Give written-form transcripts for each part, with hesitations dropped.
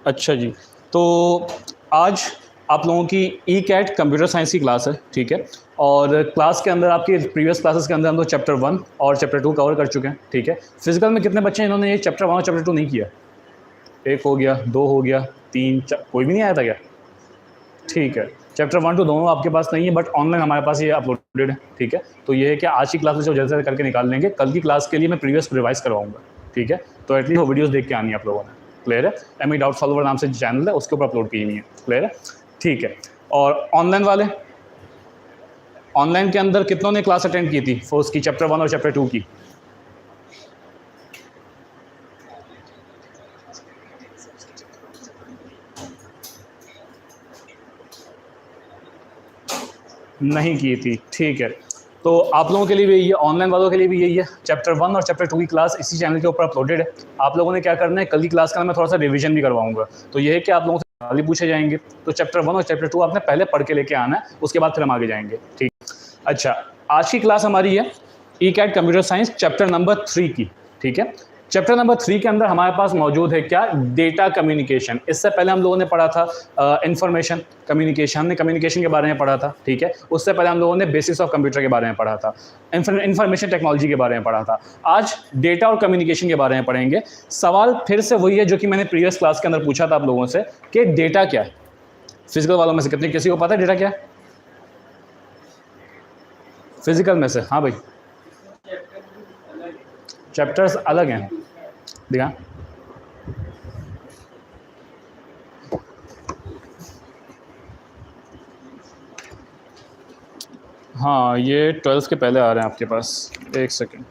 अच्छा जी, तो आज आप लोगों की ई कैट कंप्यूटर साइंस की क्लास है, ठीक है। और क्लास के अंदर आपकी प्रीवियस क्लासेस के अंदर हम लोग चैप्टर 1 और चैप्टर 2 कवर कर चुके हैं, ठीक है। फिजिकल में कितने बच्चे हैं इन्होंने ये चैप्टर 1 और चैप्टर 2 नहीं किया? एक हो गया, दो हो गया, तीन, कोई भी नहीं आया था क्या? ठीक है, चैप्टर 1 टू दोनों आपके पास नहीं है, बट ऑनलाइन हमारे पास ये अपलोडेड है, ठीक है। तो ये है कि आज की क्लास में जो जैसे करके निकाल लेंगे, कल की क्लास के लिए मैं प्रीवियस रिवाइज करवाऊंगा, ठीक है। तो एटलीस्ट वो वीडियोस देख के आनी है आप लोगों ने, क्लियर है। एम ई डाउट सॉल्वर नाम से चैनल है, उसके ऊपर अपलोड की हुई है, क्लियर है, ठीक है। और ऑनलाइन वाले, ऑनलाइन के अंदर कितनों ने क्लास अटेंड की थी फोर्स की, चैप्टर 1 और चैप्टर 2 की? नहीं की थी, ठीक है। तो आप लोगों के लिए भी यही है, ऑनलाइन वालों के लिए भी यही है, चैप्टर 1 और चैप्टर 2 की क्लास इसी चैनल के ऊपर अपलोडेड है। आप लोगों ने क्या करना है, कल की क्लास का मैं थोड़ा सा रिवीजन भी करवाऊंगा। तो ये है कि आप लोगों से सवाल ही पूछे जाएंगे, तो चैप्टर 1 और चैप्टर 2 आपने पहले पढ़ के लेके आना है, उसके बाद फिर हम आगे जाएंगे, ठीक। अच्छा, आज की क्लास हमारी है E CAT computer science chapter number 3 की, ठीक है। चैप्टर नंबर 3 के अंदर हमारे पास मौजूद है क्या, डेटा कम्युनिकेशन। इससे पहले हम लोगों ने पढ़ा था इंफॉर्मेशन कम्युनिकेशन, हमने कम्युनिकेशन के बारे में पढ़ा था, ठीक है। उससे पहले हम लोगों ने बेसिक्स ऑफ कंप्यूटर के बारे में पढ़ा था, इंफॉर्मेशन टेक्नोलॉजी के बारे में पढ़ा था। आज डेटा और कम्युनिकेशन के बारे में पढ़ेंगे। सवाल फिर से वही है जो कि मैंने प्रीवियस क्लास के अंदर पूछा था आप लोगों से, कि डेटा क्या है। फिजिकल वालों में से कितने, किसी को पता है डेटा क्या है? फिजिकल में से, हाँ भाई। चैप्टर्स अलग हैं, दिखा। हाँ, ये 12th के पहले आ रहे हैं आपके पास, एक सेकेंड।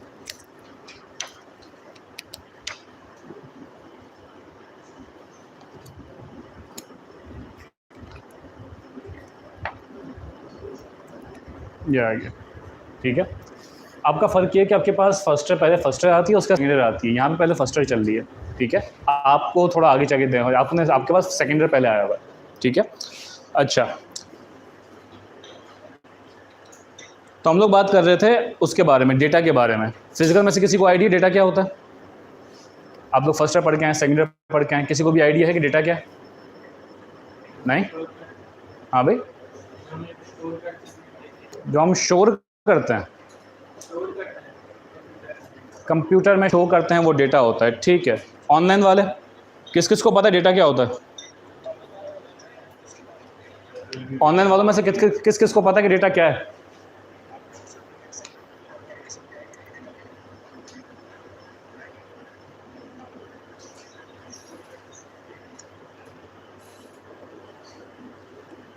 ये आ गया, ठीक है। आपका फ़र्क ये है कि आपके पास फर्स्ट ईयर, पहले फर्स्ट ईयर आती है, उसका सेकेंड ईयर आती है। यहाँ पे पहले फर्स्ट ईयर चल रही है, ठीक है। आपको थोड़ा आगे चल के देना, आपके पास सेकेंड ईयर पहले आया हुआ है, ठीक है। अच्छा, तो हम लोग बात कर रहे थे उसके बारे में, डेटा के बारे में। फिजिकल में से किसी को आइडिया डेटा क्या होता है? आप लोग फर्स्ट ईयर पढ़ के आए, सेकेंड ईयर पढ़ के आए, किसी को भी आइडिया है कि डेटा क्या है? नहीं? हाँ भाई, जो हम स्टोर करते हैं कंप्यूटर में, शो करते हैं, वो डेटा होता है, ठीक है। ऑनलाइन वाले, किस किस को पता है डेटा क्या होता है? ऑनलाइन वालों में से किस किस को पता है कि डेटा क्या है?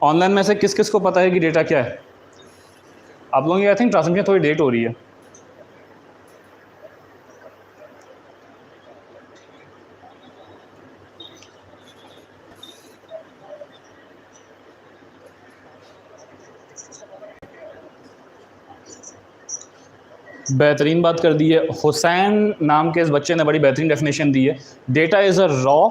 ऑनलाइन में से किस किस को पता है कि डेटा क्या है? आप लोगों की आई थिंक ट्रांसमिशन थोड़ी लेट हो रही है। बेहतरीन बात कर दी है, हुसैन नाम के इस बच्चे ने बड़ी बेहतरीन डेफिनेशन दी है। Data is a row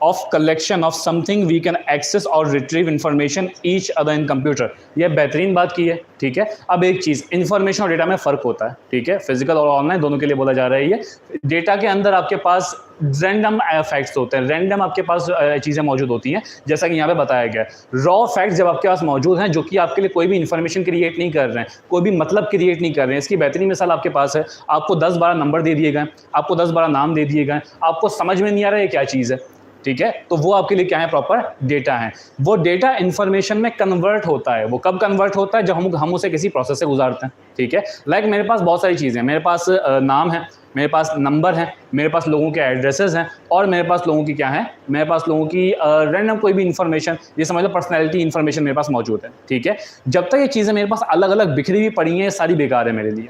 of collection of something we can access और retrieve information each other in computer. ये बेहतरीन बात की है, ठीक है। अब एक चीज़, इन्फॉर्मेशन और डेटा में फ़र्क होता है, ठीक है। फिजिकल और ऑनलाइन दोनों के लिए बोला जा रहा है ये। डेटा के अंदर आपके पास रैंडम फैक्ट्स होते हैं, रैंडम आपके पास चीज़ें मौजूद होती हैं, जैसा कि यहाँ पे बताया गया है। रॉ फैक्ट्स जब आपके पास मौजूद हैं, जो कि आपके लिए कोई भी इन्फॉर्मेशन क्रिएट नहीं कर रहे हैं, कोई भी मतलब क्रिएट नहीं कर रहे हैं। इसकी बेहतरीन मिसाल आपके पास है, आपको 10-12 नंबर दे दिए गए, आपको 10-12 नाम दे दिए गए, आपको समझ में नहीं आ रहा है क्या चीज़ है, ठीक है। तो वो आपके लिए क्या है, प्रॉपर डेटा है। वो डेटा इन्फॉर्मेशन में कन्वर्ट होता है। वो कब कन्वर्ट होता है, जब हम उसे किसी प्रोसेस से गुजारते हैं, ठीक है। लाइक मेरे पास बहुत सारी चीज़ें हैं, मेरे पास नाम है, मेरे पास नंबर है, मेरे पास लोगों के एड्रेसेस हैं, और मेरे पास लोगों की क्या है, मेरे पास लोगों की रैंडम कोई भी इन्फॉर्मेशन, ये समझ लो पर्सनैलिटी इन्फॉर्मेशन मेरे पास मौजूद है, ठीक है। जब तक ये चीज़ें मेरे पास अलग अलग बिखरी हुई पड़ी हैं, ये सारी बेकार है मेरे लिए,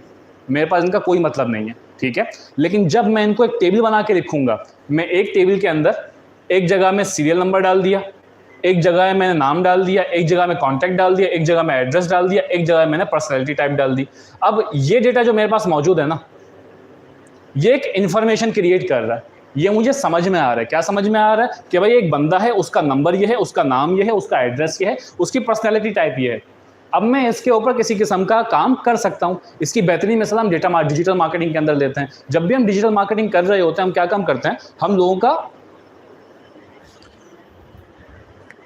मेरे पास इनका कोई मतलब नहीं है, ठीक है। लेकिन जब मैं इनको एक टेबल बना के लिखूंगा, मैं एक टेबल के अंदर एक जगह में सीरियल नंबर डाल दिया, एक जगह मैंने नाम डाल दिया, एक जगह में कॉन्टैक्ट डाल दिया, एक जगह में एड्रेस डाल दिया, एक जगह मैंने पर्सनैलिटी टाइप डाल दी। अब ये डेटा जो मेरे पास मौजूद है ना, ये एक इन्फॉर्मेशन क्रिएट कर रहा है। ये मुझे समझ में आ रहा है, क्या समझ में आ रहा है कि भाई एक बंदा है, उसका नंबर ये है, उसका नाम ये है, उसका एड्रेस ये है, उसकी पर्सनैलिटी टाइप ये है। अब मैं इसके ऊपर किसी किस्म का काम कर सकता हूँ। इसकी बेहतरीन मिसाल हम डिजिटल मार्केटिंग के अंदर लेते हैं। जब भी हम डिजिटल मार्केटिंग कर रहे होते हैं, हम क्या काम करते हैं, हम लोगों का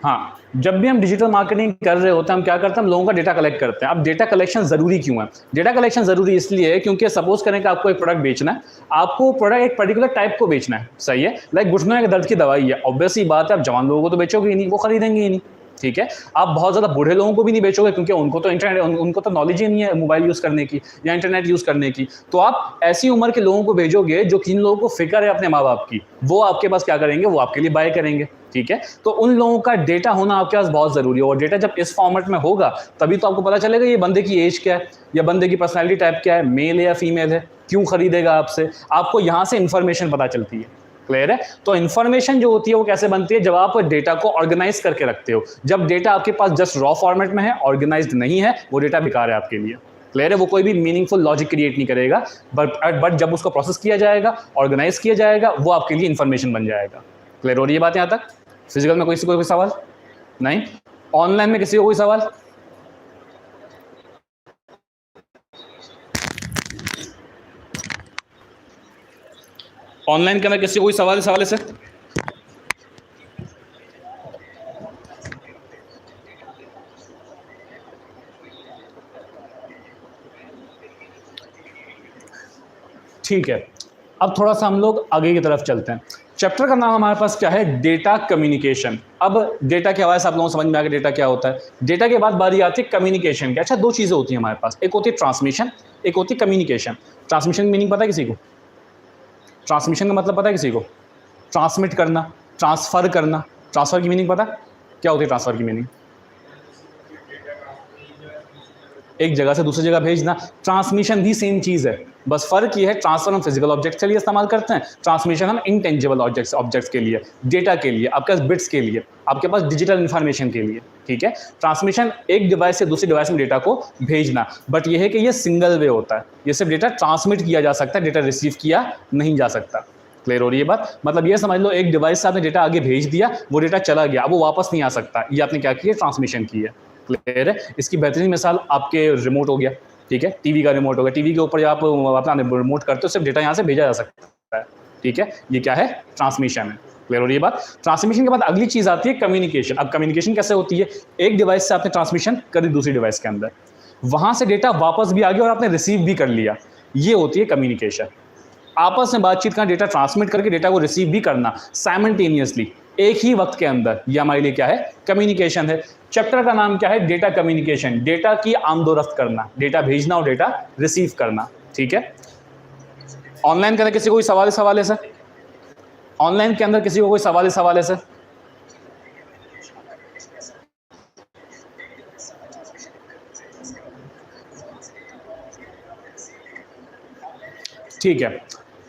हाँ, जब भी हम डिजिटल मार्केटिंग कर रहे होते हैं, हम क्या करते हैं, हम लोगों का डेटा कलेक्ट करते हैं। अब डेटा कलेक्शन ज़रूरी क्यों है? डेटा कलेक्शन ज़रूरी इसलिए है क्योंकि सपोज करें कि आपको एक प्रोडक्ट बेचना है, आपको प्रोडक्ट एक पर्टिकुलर टाइप को बेचना है, सही है? लाइक घुटनों के दर्द की दवाई है, ऑब्वियस सी बात है, आप जवान लोगों को तो बेचोगे ही नहीं, वो खरीदेंगे ही नहीं, ठीक है? आप बहुत ज़्यादा बूढ़े लोगों को भी नहीं बेचोगे क्योंकि उनको तो उनको तो नॉलेज ही नहीं है मोबाइल यूज़ करने की या इंटरनेट यूज़ करने की। तो आप ऐसी उम्र के लोगों को भेजोगे जो जिन लोगों को फ़िक्र है अपने माँ-बाप की, वो आपके पास क्या करेंगे, वो आपके लिए बाय करेंगे, ठीक है? तो उन लोगों का डेटा होना आपके पास बहुत ज़रूरी है और डेटा जब इस फॉर्मेट में होगा, तभी तो आपको पता चलेगा ये बंदे की एज क्या है या बंदे की पर्सनैलिटी टाइप क्या है, मेल है या फीमेल है, क्यों खरीदेगा आपसे। आपको यहाँ से इन्फॉर्मेशन पता चलती है। क्लियर है? तो इन्फॉर्मेशन जो होती है वो कैसे बनती है, जब आप डेटा को ऑर्गेनाइज करके रखते हो। जब डेटा आपके पास जस्ट रॉ फॉर्मेट में है, ऑर्गेनाइज्ड नहीं है, वो डेटा बेकार है आपके लिए। क्लियर है? वो कोई भी मीनिंगफुल लॉजिक क्रिएट नहीं करेगा, बट जब उसको प्रोसेस किया जाएगा, ऑर्गेनाइज किया जाएगा, वो आपके लिए इन्फॉर्मेशन बन जाएगा। क्लियर हो रही है बात यहाँ तक? फिजिकल में किसी को कोई सवाल नहीं? ऑनलाइन में किसी को कोई सवाल? ऑनलाइन के में किसी को कोई सवाल है सर? ठीक है, अब थोड़ा सा हम लोग आगे की तरफ चलते हैं। चैप्टर का नाम हमारे पास क्या है, डेटा कम्युनिकेशन। अब डेटा के हवाले से आप लोगों को समझ में आ गया डेटा क्या होता है। डेटा के बाद बारी आती है कम्युनिकेशन की। अच्छा, दो चीज़ें होती हैं हमारे पास, एक होती है ट्रांसमिशन, एक होती है कम्युनिकेशन। ट्रांसमिशन की मीनिंग पता है किसी को? ट्रांसमिशन का मतलब पता है किसी को? ट्रांसमिट करना, ट्रांसफ़र करना। ट्रांसफ़र की मीनिंग पता है क्या होती है? ट्रांसफ़र की मीनिंग एक जगह से दूसरी जगह भेजना। ट्रांसमिशन भी सेम चीज़ है, बस फ़र्क ये है ट्रांसफर हम फिजिकल ऑब्जेक्ट के लिए इस्तेमाल करते हैं, ट्रांसमिशन हम इंटेंजिबल ऑब्जेक्ट्स के लिए, डेटा के लिए, आपके पास बिट्स के लिए, आपके पास डिजिटल इन्फॉर्मेशन के लिए, ठीक है? ट्रांसमिशन एक डिवाइस से दूसरी डिवाइस में डेटा को भेजना, बट ये है कि ये सिंगल वे होता है, ये सिर्फ डेटा ट्रांसमिट किया जा सकता है, डेटा रिसीव किया नहीं जा सकता। क्लियर हो रही है बात? मतलब ये समझ लो एक डिवाइस से आपने डेटा आगे भेज दिया, वो डेटा चला गया, अब वो वापस नहीं आ सकता, ये आपने क्या किया, ट्रांसमिशन की है। क्लियर है? इसकी बेहतरीन मिसाल आपके रिमोट हो गया, ठीक है? टीवी का रिमोट हो गया, टीवी के ऊपर जब आप अपना रिमोट करते हो सिर्फ डेटा यहाँ से भेजा जा सकता है, ठीक है? ये क्या है? ट्रांसमिशन है। क्लियर हो रही है बात? ट्रांसमिशन के बाद अगली चीज़ आती है कम्युनिकेशन। अब कम्युनिकेशन कैसे होती है, एक डिवाइस से आपने ट्रांसमिशन करी दूसरी डिवाइस के अंदर, वहाँ से डेटा वापस भी आ गया और आपने रिसीव भी कर लिया, ये होती है कम्युनिकेशन। आपस में बातचीत करना, डेटा ट्रांसमिट करके डेटा को रिसीव भी करना साइमल्टेनियसली एक ही वक्त के अंदर, ये हमारे लिए क्या है, कम्युनिकेशन है। चैप्टर का नाम क्या है, डेटा कम्युनिकेशन। डेटा की आमदोरफ्त करना, डेटा भेजना और डेटा रिसीव करना, ठीक है? ऑनलाइन के अंदर किसी को कोई सवाल है सर? ऑनलाइन के अंदर किसी को कोई सवाल है सर? ठीक है,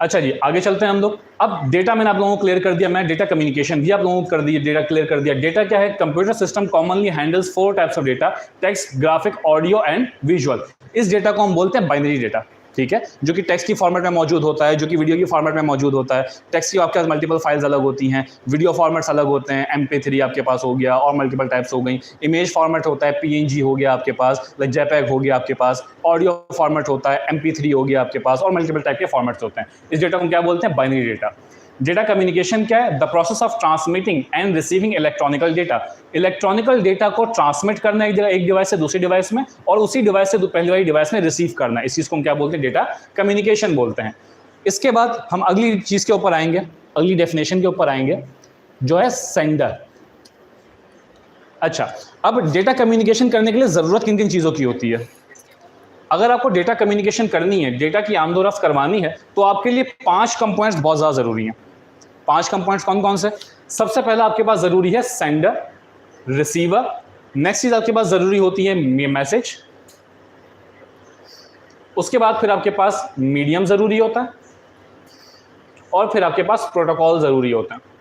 अच्छा जी, आगे चलते हैं हम लोग। अब डेटा मैंने आप लोगों को क्लियर कर दिया, मैं डेटा कम्युनिकेशन भी आप लोगों को कर दिया, डेटा क्लियर कर दिया। डेटा क्या है, computer system commonly handles 4 types of data, text, graphic, audio and visual. इस डेटा को हम बोलते हैं बाइनरी डेटा, ठीक है? जो कि टेक्स्ट की फॉर्मेट में मौजूद होता है, जो कि वीडियो की फॉर्मेट में मौजूद होता है। टेक्स्ट की आपके पास मल्टीपल फाइल्स अलग होती हैं, वीडियो फॉर्मेट्स अलग होते हैं, MP3 आपके पास हो गया और मल्टीपल टाइप्स हो गई। इमेज फॉर्मेट होता है, PNG हो गया आपके पास, लाइक JPEG हो गया आपके पास। ऑडियो फॉर्मेट होता है, MP3 हो गया आपके पास और मल्टीपल टाइप के फॉर्मेट्स होते हैं। इस डेटा को हम क्या बोलते हैं, बाइनरी डेटा। डेटा कम्युनिकेशन क्या है, the process of transmitting and receiving electronical data. Electronical data को ट्रांसमिट करना एक जगह, एक डिवाइस से दूसरी डिवाइस में, और उसी डिवाइस से पहली वाली डिवाइस में रिसीव करना, इस चीज़ को हम क्या बोलते हैं, डेटा कम्युनिकेशन बोलते हैं। इसके बाद हम अगली चीज़ के ऊपर आएंगे, अगली डेफिनेशन के ऊपर आएंगे, जो है सेंडर। अच्छा, अब डेटा कम्युनिकेशन करने के लिए ज़रूरत किन किन चीज़ों की होती है? अगर आपको डेटा कम्युनिकेशन करनी है, डेटा की आमदोरफ्त करवानी है, तो आपके लिए 5 कंपोनेंट्स बहुत ज़्यादा ज़रूरी हैं। 5 कंपोनेंट्स कौन कौन से? सबसे पहला आपके पास ज़रूरी है सेंडर, रिसीवर। नेक्स्ट चीज़ आपके पास ज़रूरी होती है मैसेज। उसके बाद फिर आपके पास मीडियम ज़रूरी होता है और फिर आपके पास प्रोटोकॉल ज़रूरी होता है।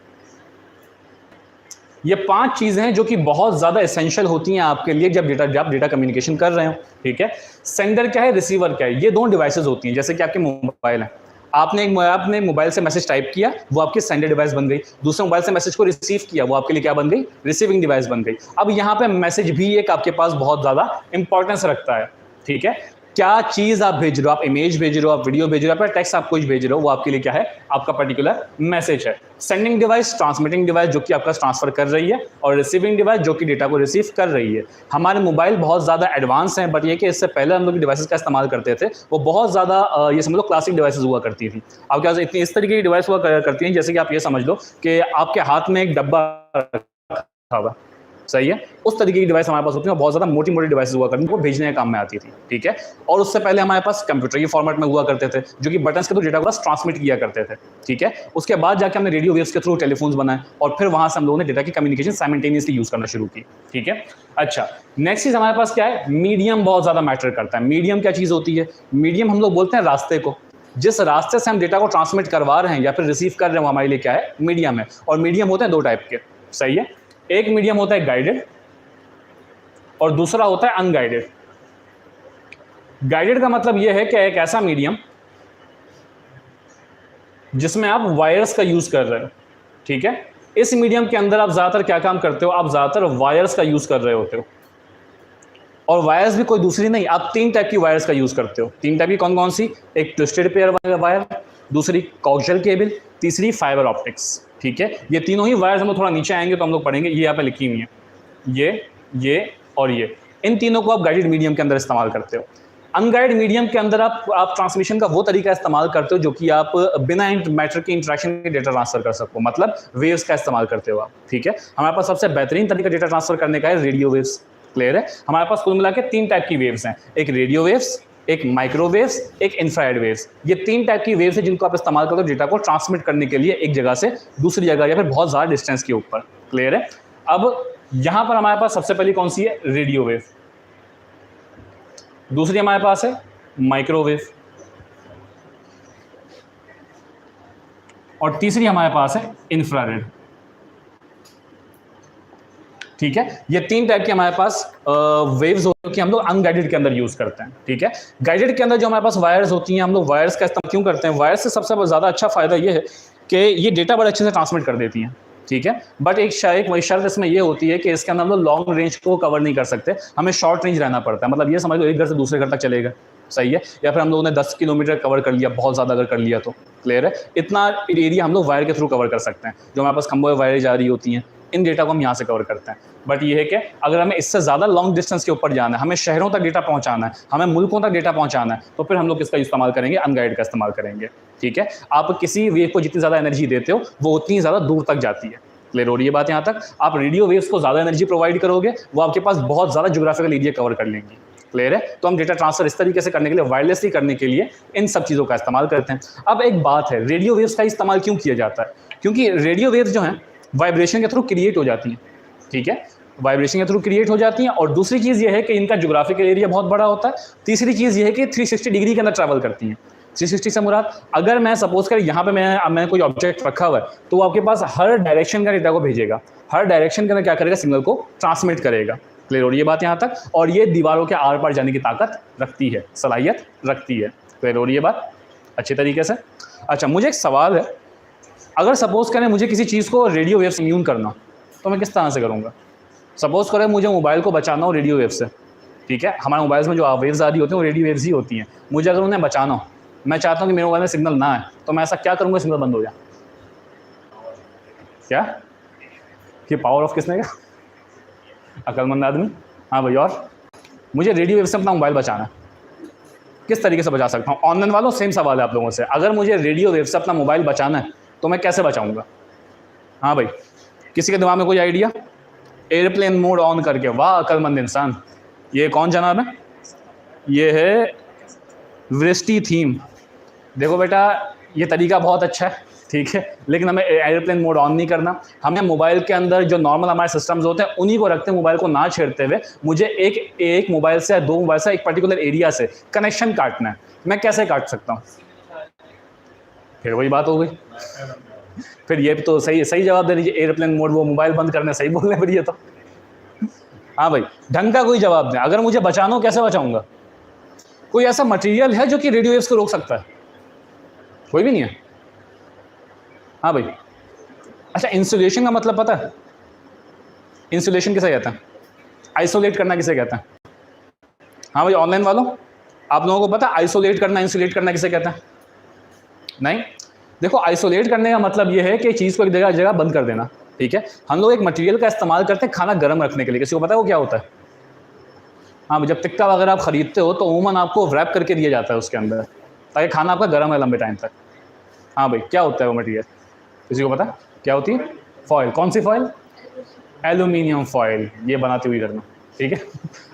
ये 5 चीज़ें हैं जो कि बहुत ज़्यादा एसेंशियल होती हैं आपके लिए जब आप डेटा कम्युनिकेशन कर रहे हो, ठीक है? सेंडर क्या है, रिसीवर क्या है? ये दोनों डिवाइसेस होती हैं, जैसे कि आपके मोबाइल हैं। आपने मोबाइल से मैसेज टाइप किया, वो आपकी सेंडर डिवाइस बन गई। दूसरे मोबाइल से मैसेज को रिसीव किया, वो आपके लिए क्या बन गई, रिसीविंग डिवाइस बन गई। अब यहाँ पे मैसेज भी एक आपके पास बहुत ज़्यादा इंपॉर्टेंस रखता है, ठीक है? क्या चीज़ आप भेज रहे हो, आप इमेज भेज रहे हो, आप वीडियो भेज रहे हो, आप टेक्स्ट आप कुछ भेज रहे हो, वो आपके लिए क्या है, आपका पर्टिकुलर मैसेज है। सेंडिंग डिवाइस, ट्रांसमिटिंग डिवाइस जो कि आपका ट्रांसफर कर रही है, और रिसीविंग डिवाइस जो कि डेटा को रिसीव कर रही है। हमारे मोबाइल बहुत ज़्यादा एडवांस हैं, बट ये कि इससे पहले हम लोग डिवाइसेस का इस्तेमाल करते थे वो बहुत ज़्यादा ये समझ लो क्लासिक डिवाइसेस हुआ करती थी। अब क्या इतनी इस तरीके की डिवाइस हुआ करती हैं जैसे कि आप ये समझ लो कि आपके हाथ में एक डब्बा रखा हुआ, सही है, उस तरीके की डिवाइस हमारे पास होती है, बहुत ज़्यादा मोटी मोटी डिवाइस हुआ करती थी, वो भेजने के काम में आती थी, ठीक है। और उससे पहले हमारे पास कंप्यूटर के फॉर्मेट में हुआ करते थे जो कि बटन्स के थ्रू डेटा को बस ट्रांसमिट किया करते थे, ठीक है। उसके बाद जाके हमने रेडियो वेव्स के थ्रू टेलीफोन्स बनाए और फिर वहां से हम लोगों ने डेटा की कम्युनिकेशन साइमल्टेनियसली यूज करना शुरू की, ठीक है। अच्छा, नेक्स्ट चीज हमारे पास क्या है, मीडियम बहुत ज्यादा मैटर करता है। मीडियम क्या चीज होती है, मीडियम हम लोग बोलते हैं रास्ते को, जिस रास्ते से हम डेटा को ट्रांसमिट करवा रहे हैं या फिर रिसीव कर रहे हैं वो हमारे लिए क्या है, मीडियम है। और मीडियम होते हैं दो टाइप के, सही है। एक मीडियम होता है गाइडेड और दूसरा होता है अनगाइडेड। गाइडेड का मतलब यह है कि एक ऐसा मीडियम जिसमें आप वायर्स का यूज कर रहे हो, ठीक है। इस मीडियम के अंदर आप ज्यादातर क्या काम करते हो, आप ज्यादातर वायर्स का यूज कर रहे होते हो। और वायर्स भी कोई दूसरी नहीं, आप तीन टाइप की वायर्स का यूज करते हो। तीन टाइप की कौन कौन सी, एक ट्विस्टेड पेयर वायर, दूसरी कोएक्सियल केबल, तीसरी फाइबर ऑप्टिक्स, ठीक है। ये तीनों ही वायर्स हम लोग थोड़ा नीचे आएंगे तो हम लोग पढ़ेंगे, ये यहाँ पे लिखी हुई है, ये और ये, इन तीनों को आप गाइडेड मीडियम के अंदर इस्तेमाल करते हो। अनगाइडेड मीडियम के अंदर आप ट्रांसमिशन का वो तरीका इस्तेमाल करते हो जो कि आप बिना मैटर के इंटरेक्शन के डेटा ट्रांसफर कर सको, मतलब वेव्स का इस्तेमाल करते हो आप, ठीक है। हमारे पास सबसे बेहतरीन तरीका डेटा ट्रांसफर करने का है रेडियो वेव्स, क्लियर है। हमारे पास कुल मिला के तीन टाइप की वेव्स हैं, एक रेडियो वेव्स, एक माइक्रोवेव्स, एक इंफ्रारेड वेव्स। ये तीन टाइप की वेव्स हैं जिनको आप इस्तेमाल करते हो डेटा को ट्रांसमिट करने के लिए एक जगह से दूसरी जगह या फिर बहुत ज़्यादा डिस्टेंस के ऊपर, क्लियर है। अब यहां पर हमारे पास सबसे पहली कौन सी है, रेडियो वेव, दूसरी हमारे पास है माइक्रोवेव, और तीसरी हमारे पास है इंफ्रारेड, ठीक है। ये तीन टाइप के हमारे पास वेव्स होती हैं कि हम लोग अनगाइडेड के अंदर यूज करते हैं, ठीक है। गाइडेड के अंदर जो हमारे पास वायर्स होती हैं, हम लोग वायर्स का इस्तेमाल क्यों करते हैं, वायर्स से सबसे ज़्यादा अच्छा फायदा ये है कि ये डेटा बड़े अच्छे से ट्रांसमिट कर देती हैं, ठीक है। बट एक शर्त इसमें यह होती है कि इसके अंदर हम लोग लॉन्ग रेंज को कवर नहीं कर सकते, हमें शॉर्ट रेंज रहना पड़ता है। मतलब ये समझ लो एक घर से दूसरे घर तक चलेगा, सही है, या फिर हम लोगों ने 10 किलोमीटर कवर कर लिया, बहुत ज़्यादा अगर कर लिया तो, क्लियर है। इतना एरिया हम लोग वायर के थ्रू कवर कर सकते हैं, जो हमारे पास खंभों में वायरें जा रही होती हैं, इन डेटा को हम यहाँ से कवर करते हैं। बट ये है कि अगर हमें इससे ज़्यादा लॉन्ग डिस्टेंस के ऊपर जाना है, हमें शहरों तक डेटा पहुँचाना है, हमें मुल्कों तक डेटा पहुँचाना है, तो फिर हम लोग किसका इस्तेमाल करेंगे, अनगाइड का इस्तेमाल करेंगे, ठीक है। आप किसी वेव को जितनी ज़्यादा एनर्जी देते हो वो उतनी ज़्यादा दूर तक जाती है, क्लियर हो रही है बात यहाँ तक। आप रेडियो वेव्स को ज़्यादा एनर्जी प्रोवाइड करोगे, वो आपके पास बहुत ज़्यादा ज्योग्राफिकल एरिया कवर कर लेंगी, क्लियर है। तो हम डेटा ट्रांसफर इस तरीके से करने के लिए, वायरलेसली करने के लिए इन सब चीज़ों का इस्तेमाल करते हैं। अब एक बात है, रेडियो वेव्स का इस्तेमाल क्यों किया जाता है, क्योंकि रेडियो वेव्स जो हैं वाइब्रेशन के थ्रू क्रिएट हो जाती हैं, ठीक है, वाइब्रेशन के थ्रू क्रिएट हो जाती हैं। और दूसरी चीज़ ये है कि इनका ज्योग्राफिकल एरिया बहुत बड़ा होता है। तीसरी चीज़ ये है कि 360 डिग्री के अंदर ट्रैवल करती हैं। 360 से मुराद, अगर मैं सपोज कर यहाँ पे मैंने कोई ऑब्जेक्ट रखा हुआ है तो आपके पास हर डायरेक्शन का डेटा को भेजेगा, हर डायरेक्शन के अंदर क्या करेगा, सिग्नल को ट्रांसमिट करेगा, क्लियर हो रही है बात यहाँ तक। और ये दीवारों के आर पार जाने की ताकत रखती है, सलाहियत रखती है, क्लियर हो रही है बात अच्छे तरीके से। अच्छा, मुझे एक सवाल है, अगर सपोज करें मुझे किसी चीज़ को रेडियो वेव से इम्यून करना, तो मैं किस तरह से करूँगा। सपोज करें मुझे मोबाइल को बचाना हो रेडियो वेव से, ठीक है, हमारे मोबाइल में जो वेव्स आ रही होती हैं वो रेडियो वेव्स ही होती हैं। मुझे अगर उन्हें बचाना हो, मैं चाहता हूँ कि मेरे मोबाइल में सिग्नल ना आए, तो मैं ऐसा क्या करूँगा, सिग्नल बंद हो जाए। क्या कि पावर ऑफ किसने कहा, अक्लमंद आदमी। हाँ भाई, और मुझे रेडियो वेव से अपना मोबाइल बचाना है, किस तरीके से बचा सकता हूँ। ऑनलाइन वालों सेम सवाल है आप लोगों से, अगर मुझे रेडियो वेव से अपना मोबाइल बचाना है तो मैं कैसे बचाऊँगा। हाँ भाई, किसी के दिमाग में कोई आइडिया। एयरप्लेन मोड ऑन करके, वाह अक्लमंद इंसान। ये कौन जनाब है, ये है वृष्टि थीम। देखो बेटा, ये तरीका बहुत अच्छा है, ठीक है, लेकिन हमें एयरप्लेन मोड ऑन नहीं करना। हमें मोबाइल के अंदर जो नॉर्मल हमारे सिस्टम्स होते हैं उन्हीं को रखते हैं, मोबाइल को ना छेड़ते हुए। मुझे एक मोबाइल से, दो मोबाइल से, एक पर्टिकुलर एरिया से कनेक्शन काटना है। मैं कैसे काट सकता हूँ, फिर वही बात हो गई। फिर ये तो सही जवाब दे दीजिए, एयरप्लेन मोड, वो मोबाइल बंद करने, सही बोल रहे हैं फिर ये तो। हाँ भाई, ढंग का कोई जवाब दें। अगर मुझे बचाना हो, कैसे बचाऊंगा। कोई ऐसा मटेरियल है जो कि रेडियो वेव्स को रोक सकता है, कोई भी नहीं है। हाँ भाई, अच्छा, इंसुलेशन का मतलब पता है, इंसुलेशन किसे कहते हैं, आइसोलेट करना किसे कहते हैं। हाँ भाई, ऑनलाइन वालों आप लोगों को पता है आइसोलेट करना, इंसुलेट करना किसे कहते हैं? नहीं, देखो आइसोलेट करने का मतलब ये है कि चीज़ को एक जगह जगह बंद कर देना, ठीक है। हम लोग एक मटेरियल का इस्तेमाल करते हैं खाना गर्म रखने के लिए, किसी को पता है वो क्या होता है? हाँ, जब टिक्का वगैरह आप खरीदते हो तो उमूमन आपको रैप करके दिया जाता है उसके अंदर, ताकि खाना आपका गर्म है लंबे टाइम तक। हाँ भाई, क्या होता है वो मटेरियल, किसी को पता क्या होती है? फॉयल। कौन सी फॉयल? एल्यूमिनियम फॉयल, ये बनाते हुए करना, ठीक है।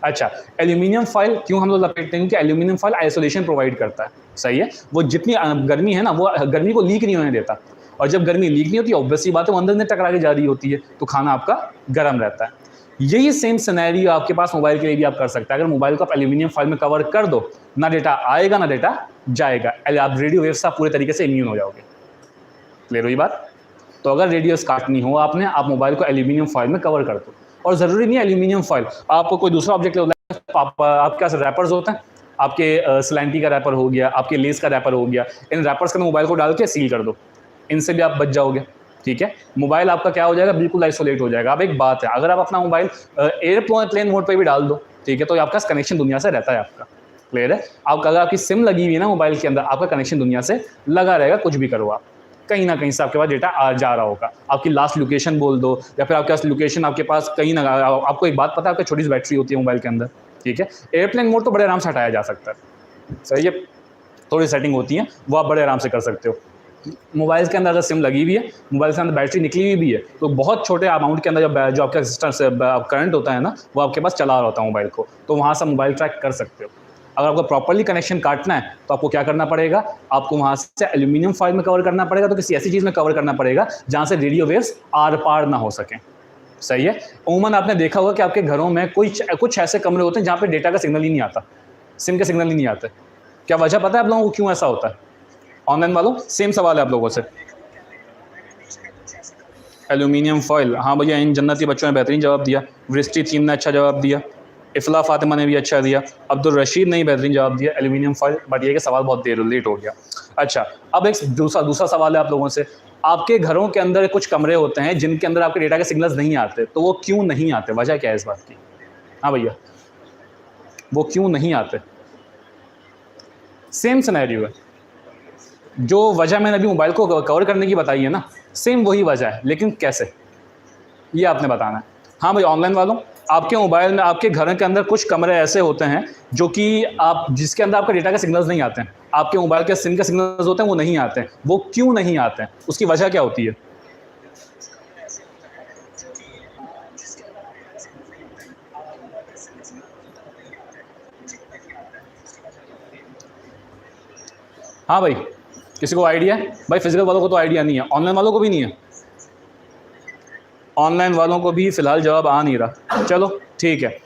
अच्छा, एल्यूमिनियम फॉयल क्यों हम लोग लपेटते हैं? क्योंकि एल्यूमिनियम फॉयल आइसोलेशन प्रोवाइड करता है, सही है। वो जितनी गर्मी है ना, वो गर्मी को लीक नहीं होने देता, और जब गर्मी लीक नहीं होती, ऑब्वियसली बात है, वो अंदर में टकरा के जा रही होती है, तो खाना आपका गर्म रहता है। यही सेम सिनेरियो आपके पास मोबाइल के लिए भी आप कर सकते हैं। अगर मोबाइल को आप एल्यूमिनियम फॉयल में कवर कर दो, ना डेटा आएगा ना डेटा जाएगा, आप रेडियो वेव से आप पूरे तरीके से इम्यून हो जाओगे। क्लियर हुई बात? तो अगर रेडियोस काटनी हो आपने, आप मोबाइल को एल्यूमिनियम फॉयल में कवर कर दो। और ज़रूरी नहीं है एल्यूमिनियम फॉयल, आपको कोई दूसरा ऑब्जेक्ट आपके पास रैपर्स होते हैं, आपके सिलेंटी का रैपर हो गया, आपके लेस का रैपर हो गया, इन रैपर्स के अंदर मोबाइल को डाल के सील कर दो, इनसे भी आप बच जाओगे, ठीक है। मोबाइल आपका क्या हो जाएगा? बिल्कुल आइसोलेट हो जाएगा। अब एक बात है, अगर आप अपना मोबाइल एयरप्लेन मोड पर भी डाल दो, ठीक है, तो आपका कनेक्शन दुनिया से रहता है आपका। क्लियर है? आप अगर आपकी सिम लगी हुई है ना मोबाइल के अंदर, आपका कनेक्शन दुनिया से लगा रहेगा, कुछ भी करो आप, कहीं ना कहीं से आपके पास डेटा आ जा रहा होगा। आपकी लास्ट लोकेशन बोल दो, या फिर आपके पास लोकेशन आपके पास कहीं ना, आपको एक बात पता है, आपकी छोटी सी बैटरी होती है मोबाइल के अंदर, ठीक है। एयरप्लेन मोड तो बड़े आराम से हटाया जा सकता है, सही है। थोड़ी सेटिंग होती है, वो आप बड़े आराम से कर सकते हो। मोबाइल के अंदर अगर सिम लगी हुई है, मोबाइल के अंदर बैटरी निकली हुई भी है, तो बहुत छोटे अमाउंट के अंदर जो आपका सिस्टम से करंट होता है ना, वो आपके पास चला रहा होता है मोबाइल को, तो वहाँ से मोबाइल ट्रैक कर सकते हो। अगर आपको प्रॉपर्ली कनेक्शन काटना है तो आपको क्या करना पड़ेगा? आपको वहाँ से एल्यूमिनियम फॉयल में कवर करना पड़ेगा, तो किसी ऐसी चीज़ में कवर करना पड़ेगा जहाँ से रेडियो वेव्स आर पार ना हो सकें, सही है। उमूमन आपने देखा होगा कि आपके घरों में कुछ ऐसे कमरे होते हैं जहाँ पे डेटा का सिग्नल ही नहीं आता, सिम के सिग्नल ही नहीं आते। क्या वजह पता है आप लोगों को क्यों ऐसा होता है? ऑनलाइन वालों, सेम सवाल है आप लोगों से। एल्यूमिनियम फॉयल, हाँ भैया, इन जन्नती बच्चों ने बेहतरीन जवाब दिया, वृष्टि टीम ने अच्छा जवाब दिया, इफला फातिमा ने भी अच्छा दिया, अब्दुल रशीद ने बेहतरीन जवाब दिया एल्यूमिनियम फॉयल, बट ये कि सवाल बहुत लेट हो गया। अच्छा, अब एक दूसरा सवाल है आप लोगों से। आपके घरों के अंदर कुछ कमरे होते हैं जिनके अंदर आपके डेटा के सिग्नल्स नहीं आते, तो वो क्यों नहीं आते? वजह क्या है इस बात की? हाँ भैया, वो क्यों नहीं आते? सेम सिनेरियो है, जो वजह मैंने अभी मोबाइल को कवर करने की बताई है ना, सेम वही वजह है, लेकिन कैसे, ये आपने बताना है। हाँ भाई, ऑनलाइन वालों, आपके मोबाइल में, आपके घर के अंदर कुछ कमरे ऐसे होते हैं जो कि जिसके अंदर आपका डेटा के सिग्नल्स नहीं आते हैं, आपके मोबाइल के सिम के सिग्नल्स होते हैं, वो नहीं आते हैं। वो क्यों नहीं आते हैं? उसकी वजह क्या होती है? हाँ भाई, किसी को आइडिया है? भाई फिजिकल वालों को तो आइडिया नहीं है, ऑनलाइन वालों को भी नहीं है। ऑनलाइन वालों को भी फिलहाल जवाब आ नहीं रहा। चलो ठीक है,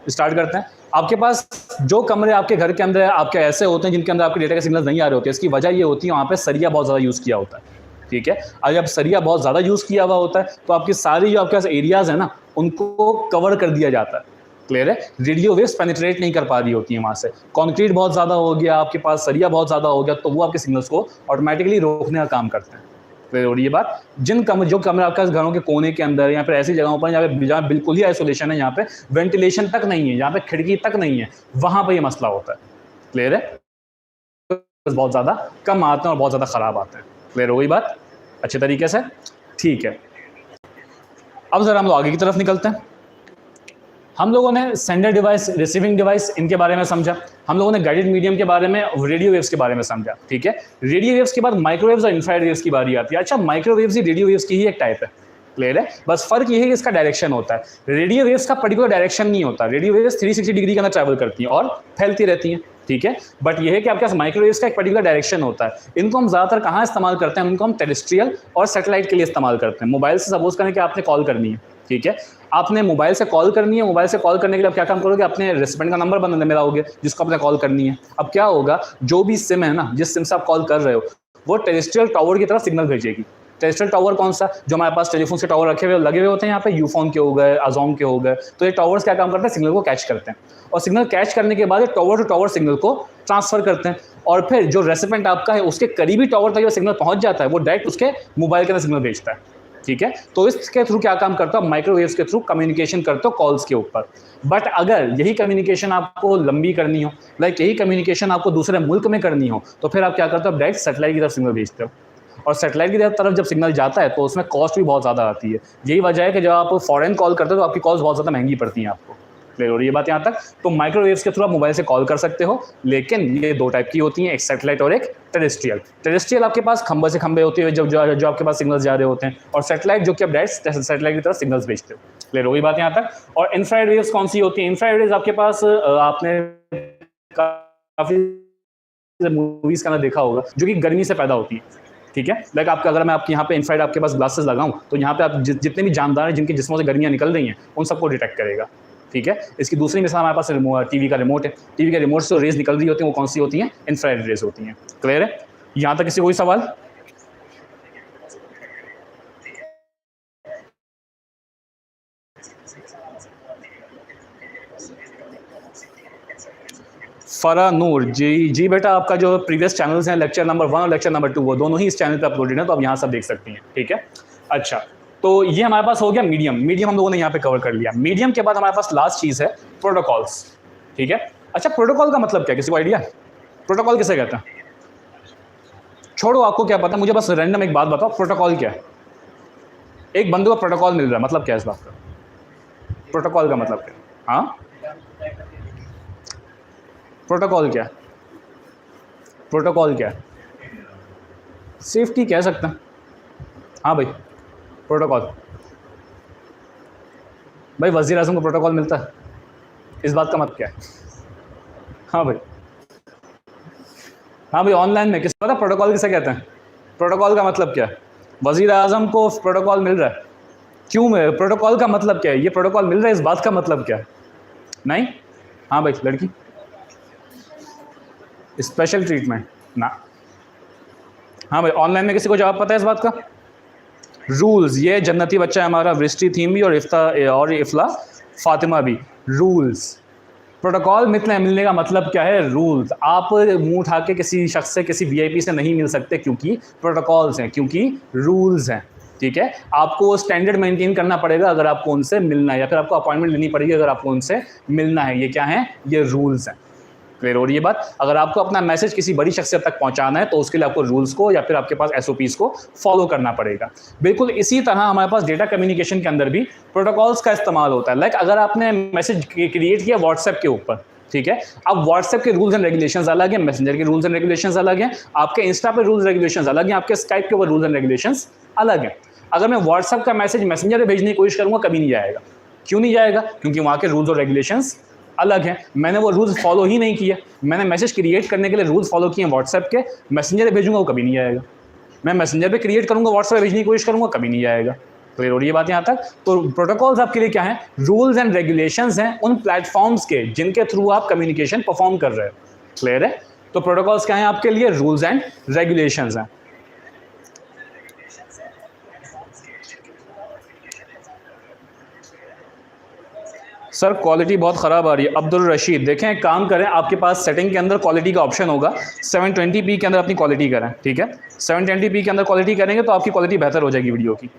स्टार्ट करते हैं। आपके पास जो कमरे आपके घर के अंदर आपके ऐसे होते हैं जिनके अंदर आपके डेटा के सिग्नल्स नहीं आ रहे होते, इसकी वजह ये होती है वहाँ पे सरिया बहुत ज़्यादा यूज़ किया होता है, ठीक है। और जब सरिया बहुत ज़्यादा यूज़ किया हुआ होता है तो आपकी सारी जो आपके पास एरियाज़ है ना, उनको कवर कर दिया जाता है। क्लियर है? रेडियो वेव्स पेनिट्रेट नहीं कर पा रही होती है वहाँ से। कंक्रीट बहुत ज़्यादा हो गया आपके पास, सरिया बहुत ज़्यादा हो गया, तो वो आपके सिग्नल्स को ऑटोमेटिकली रोकने का काम करते हैं। क्लियर हो रही है बात? जो कमरे आपके घरों के कोने के अंदर या फिर ऐसी जगहों पर जहाँ बिल्कुल ही आइसोलेशन है, यहाँ पे वेंटिलेशन तक नहीं है, यहाँ पे खिड़की तक नहीं है, वहाँ पर ये मसला होता है। क्लियर है? बहुत ज़्यादा कम आते हैं और बहुत ज़्यादा ख़राब आते हैं। क्लियर हो गई बात अच्छे तरीके से? ठीक है, अब ज़रा हम लोग आगे की तरफ निकलते हैं। हम लोगों ने सेंडर डिवाइस, रिसीविंग डिवाइस, इनके बारे में समझा। हम लोगों ने गाइडेड मीडियम के बारे में, रेडियो वेव्स के बारे में समझा, ठीक है। रेडियो वेव्स के बाद माइक्रोवेव्स और इंफ्रारेड वेव्स की बारी आती है। अच्छा, माइक्रोवेव्स ही रेडियो वेव्स की ही एक टाइप है। क्लियर है? बस फर्क ये है कि इसका डायरेक्शन होता है। रेडियो वेव्स का पर्टिकुलर डायरेक्शन नहीं होता। रेडियो वेव्स 360 डिग्री के अंदर ट्रैवल करती हैं और फैलती रहती हैं, ठीक है। बट ये है कि आपके पास माइक्रोवेव्स का एक पर्टिकुलर डायरेक्शन होता है। इनको हम ज़्यादातर कहाँ इस्तेमाल करते हैं? इनको हम टेरेस्ट्रियल और सैटेलाइट के लिए इस्तेमाल करते हैं। मोबाइल से सपोज करें कि आपने कॉल करनी है, ठीक है, आपने मोबाइल से कॉल करनी है। मोबाइल से कॉल करने के लिए आप क्या काम करोगे? अपने रेसिपेंट का नंबर बनने में लाओगे जिसको आपने कॉल करनी है। अब क्या होगा, जो भी सिम है ना, जिस सिम से आप कॉल कर रहे हो, वो टेरेस्ट्रियल टावर की तरफ सिग्नल भेजेगी। टेरेस्ट्रियल टावर कौन सा? जो हमारे पास टेलीफोन के टावर रखे हुए लगे हुए होते हैं यहाँ पे, यूफोन के हो गए, अजोम के हो गए। तो ये टावर्स क्या काम करते हैं? सिग्नल को कैच करते हैं, और सिग्नल कैच करने के बाद टावर टू टावर सिग्नल को ट्रांसफर करते हैं, और फिर जो रेसिपेंट आपका है उसके करीबी टावर तक जो सिग्नल पहुंच जाता है, वो डायरेक्ट उसके मोबाइल के अंदर सिग्नल भेजता है। ठीक है। तो इसके थ्रू क्या काम करता हो, माइक्रोवेव्स के थ्रू कम्युनिकेशन करते हो कॉल्स के ऊपर। बट अगर यही कम्युनिकेशन आपको लंबी करनी हो, लाइक यही कम्युनिकेशन आपको दूसरे मुल्क में करनी हो, तो फिर आप क्या करते हो, डायरेक्ट सैटेलाइट की तरफ सिग्नल भेजते हो। और सैटेलाइट की तरफ जब सिग्नल जाता है तो उसमें कॉस्ट भी बहुत ज़्यादा आती है। यही वजह है कि जब आप फॉरेन कॉल करते हो तो आपकी कॉल्स बहुत ज़्यादा महंगी पड़ती हैं आपको। क्लियर हो रही है बात यहाँ तक? तो माइक्रोवेव्स के थ्रू आप मोबाइल से कॉल कर सकते हो, लेकिन ये दो टाइप की होती हैं, एक सैटेलाइट और एक टेरेस्ट्रियल। टेरेस्ट्रियल आपके पास खंबे से खंबे होती है जो आपके पास सिग्नल्स जा रहे होते हैं, और सैटेलाइट जो कि आप डायरेक्ट सैटेलाइट की तरफ सिग्नल्स भेजते हो। क्लियर हो गई बात यहाँ तक? और इंफ्रारेड वेव्स कौन सी होती हैं? इंफ्रारेड वेव्स आपके पास आपने काफ़ी मूवीज़ का ना देखा होगा, जो कि गर्मी से पैदा होती है। ठीक है, लाइक आपका अगर मैं आपके यहाँ पे इंफ्रारेड आपके पास ग्लासेस लगाऊं तो यहाँ पे आप जितने भी जानदार हैं जिनके जिस्मों से गर्मियाँ निकल रही हैं उन सबको डिटेक्ट करेगा। ठीक है, इसकी दूसरी मिसाल हमारे पास टीवी का रिमोट है। टीवी के रिमोट से जो रेज निकल रही होती हैं वो कौन सी होती हैं? इंफ्रारेड रेज होती हैं। क्लियर है? यहाँ तक किसी कोई सवाल? फरा नूर जी बेटा, आपका जो प्रीवियस चैनल्स हैं लेक्चर नंबर 1 और लेक्चर नंबर 2 वो दोनों ही इस चैनल पे अपलोडेड हैं, तो आप यहाँ सब देख सकती हैं। ठीक है, अच्छा, तो ये हमारे पास हो गया मीडियम। मीडियम हम लोगों ने यहाँ पे कवर कर लिया। मीडियम के बाद हमारे पास लास्ट चीज़ है प्रोटोकॉल्स। ठीक है, अच्छा, प्रोटोकॉल का मतलब क्या, किसी को आइडिया? प्रोटोकॉल किसे कहते हैं? छोड़ो, आपको क्या पता, मुझे बस रैंडम एक बात बताओ, प्रोटोकॉल क्या है? एक बंदे को प्रोटोकॉल मिल रहा है, मतलब क्या है इस बात का? प्रोटोकॉल का मतलब क्या? हाँ, प्रोटोकॉल क्या है? प्रोटोकॉल क्या है? सेफ्टी कह सकते हैं। हाँ भाई, प्रोटोकॉल। भाई वज़ीर आज़म को प्रोटोकॉल मिलता है, इस बात का मतलब क्या है? हाँ भाई, हाँ भाई, ऑनलाइन में किसी पता प्रोटोकॉल किसे कहते हैं? प्रोटोकॉल का मतलब क्या है? वज़ीर आज़म को प्रोटोकॉल मिल रहा है, क्यों? प्रोटोकॉल का मतलब क्या है? ये प्रोटोकॉल मिल रहा है, इस बात का मतलब क्या है? नहीं? हाँ भाई, लड़की स्पेशल ट्रीटमेंट ना। हाँ भाई, ऑनलाइन में किसी को जवाब पता है इस बात का? रूल्स, ये जन्नती बच्चा है हमारा, वृष्टि थीम भी और इफ्ला फातिमा भी। रूल्स, प्रोटोकॉल मिलने का मतलब क्या है? रूल्स। आप मुंह उठा के किसी शख्स से, किसी वीआईपी से नहीं मिल सकते, क्योंकि प्रोटोकॉल्स हैं, क्योंकि रूल्स हैं। ठीक है, आपको स्टैंडर्ड मेंटेन करना पड़ेगा अगर आपको उनसे मिलना है, या फिर आपको अपॉइंटमेंट लेनी पड़ेगी अगर आपको उनसे मिलना है। ये क्या है? ये रूल्स हैं। क्लियर हो रही है बात? अगर आपको अपना मैसेज किसी बड़ी शख्सियत तक पहुंचाना है तो उसके लिए आपको रूल्स को या फिर आपके पास एसओपीज को फॉलो करना पड़ेगा। बिल्कुल इसी तरह हमारे पास डेटा कम्युनिकेशन के अंदर भी प्रोटोकॉल्स का इस्तेमाल होता है। लाइक अगर आपने मैसेज क्रिएट किया व्हाट्सएप के ऊपर, ठीक है, अब व्हाट्सएप के रूल्स एंड रेगुलेशंस अलग हैं, मैसेंजर के रूल्स एंड रेगुलेशंस अलग हैं, आपके इंस्टा पे रूल्स रेगुलेशंस अलग हैं, आपके स्काइप के ऊपर रूल्स एंड रेगुलेशंस अलग हैं। अगर मैं व्हाट्सएप का मैसेज मैसेंजर पे भेजने की कोशिश करूंगा, कभी नहीं जाएगा। क्यों नहीं जाएगा? क्योंकि वहाँ के रूल्स और रेगुलेशंस अलग हैं। मैंने वो रूल्स फॉलो ही नहीं किए। मैंने मैसेज क्रिएट करने के लिए रूल्स फॉलो किए व्हाट्सएप के, मैसेंजर पे भेजूंगा वो कभी नहीं आएगा। मैं मैसेंजर पे क्रिएट करूंगा, व्हाट्सएप पे भेजने की कोशिश करूंगा, कभी नहीं आएगा। क्लियर हो रही है बात यहाँ तक? तो प्रोटोकॉल्स आपके लिए क्या है? रूल्स एंड रेगुलेशंस हैं उन प्लेटफॉर्म्स के जिनके थ्रू आप कम्युनिकेशन परफॉर्म कर रहे हो। क्लियर है? तो प्रोटोकॉल्स क्या हैं आपके लिए? रूल्स एंड रेगुलेशंस हैं। सर क्वालिटी बहुत ख़राब आ रही है। अब्दुल रशीद, देखें एक काम करें, आपके पास सेटिंग के अंदर क्वालिटी का ऑप्शन होगा, 720p के अंदर अपनी क्वालिटी करें। ठीक है, 720p के अंदर क्वालिटी करेंगे तो आपकी क्वालिटी बेहतर हो जाएगी वीडियो की।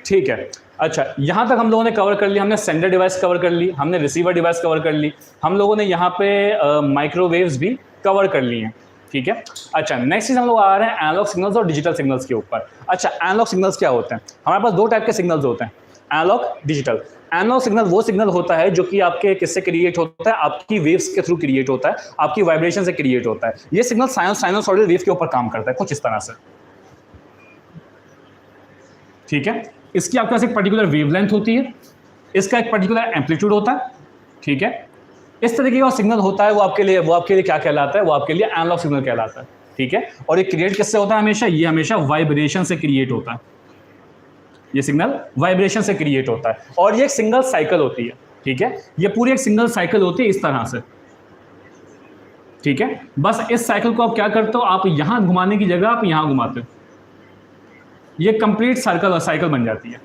ठीक है, अच्छा, यहाँ तक हम लोगों ने कवर कर लिया। हमने सेंडर डिवाइस कवर कर ली, हमने रिसीवर डिवाइस कवर कर ली, हम लोगों ने यहाँ पे माइक्रोवेव्स भी कवर कर ली हैं। ठीक है, अच्छा, नेक्स्ट चीज़ हम लोग आ रहे हैं एनालॉग सिग्नल्स और डिजिटल सिग्नल्स के ऊपर। अच्छा, एनालॉग सिग्नल्स क्या होते हैं? हमारे पास दो टाइप के सिग्नल्स होते हैं, एनालॉग, डिजिटल। एनालॉग सिग्नल वो सिग्नल होता है जो कि आपके किससे क्रिएट होता है? आपकी वेव्स के थ्रू क्रिएट होता है, आपकी वाइब्रेशन से क्रिएट होता है। ये सिग्नल साइनोसॉइडल वेव के ऊपर काम करता है, कुछ इस तरह से। ठीक है, इसकी आपके पास एक पर्टिकुलर वेवलेंथ होती है, इसका एक पर्टिकुलर एम्पलीट्यूड होता है। ठीक है, इस तरीके का सिग्नल होता है, वो आपके लिए क्या कहलाता है? वो आपके लिए एनालॉग सिग्नल कहलाता है। ठीक है, और ये क्रिएट किससे होता है? हमेशा ये हमेशा वाइब्रेशन से क्रिएट होता है। ये सिग्नल वाइब्रेशन से क्रिएट होता है और ये एक सिंगल साइकिल होती है। ठीक है, ये पूरी एक सिंगल साइकिल होती है इस तरह से। ठीक है, बस इस साइकिल को आप क्या करते हो? आप यहां घुमाने की जगह आप यहां घुमाते हो, ये कंप्लीट साइकिल बन जाती है।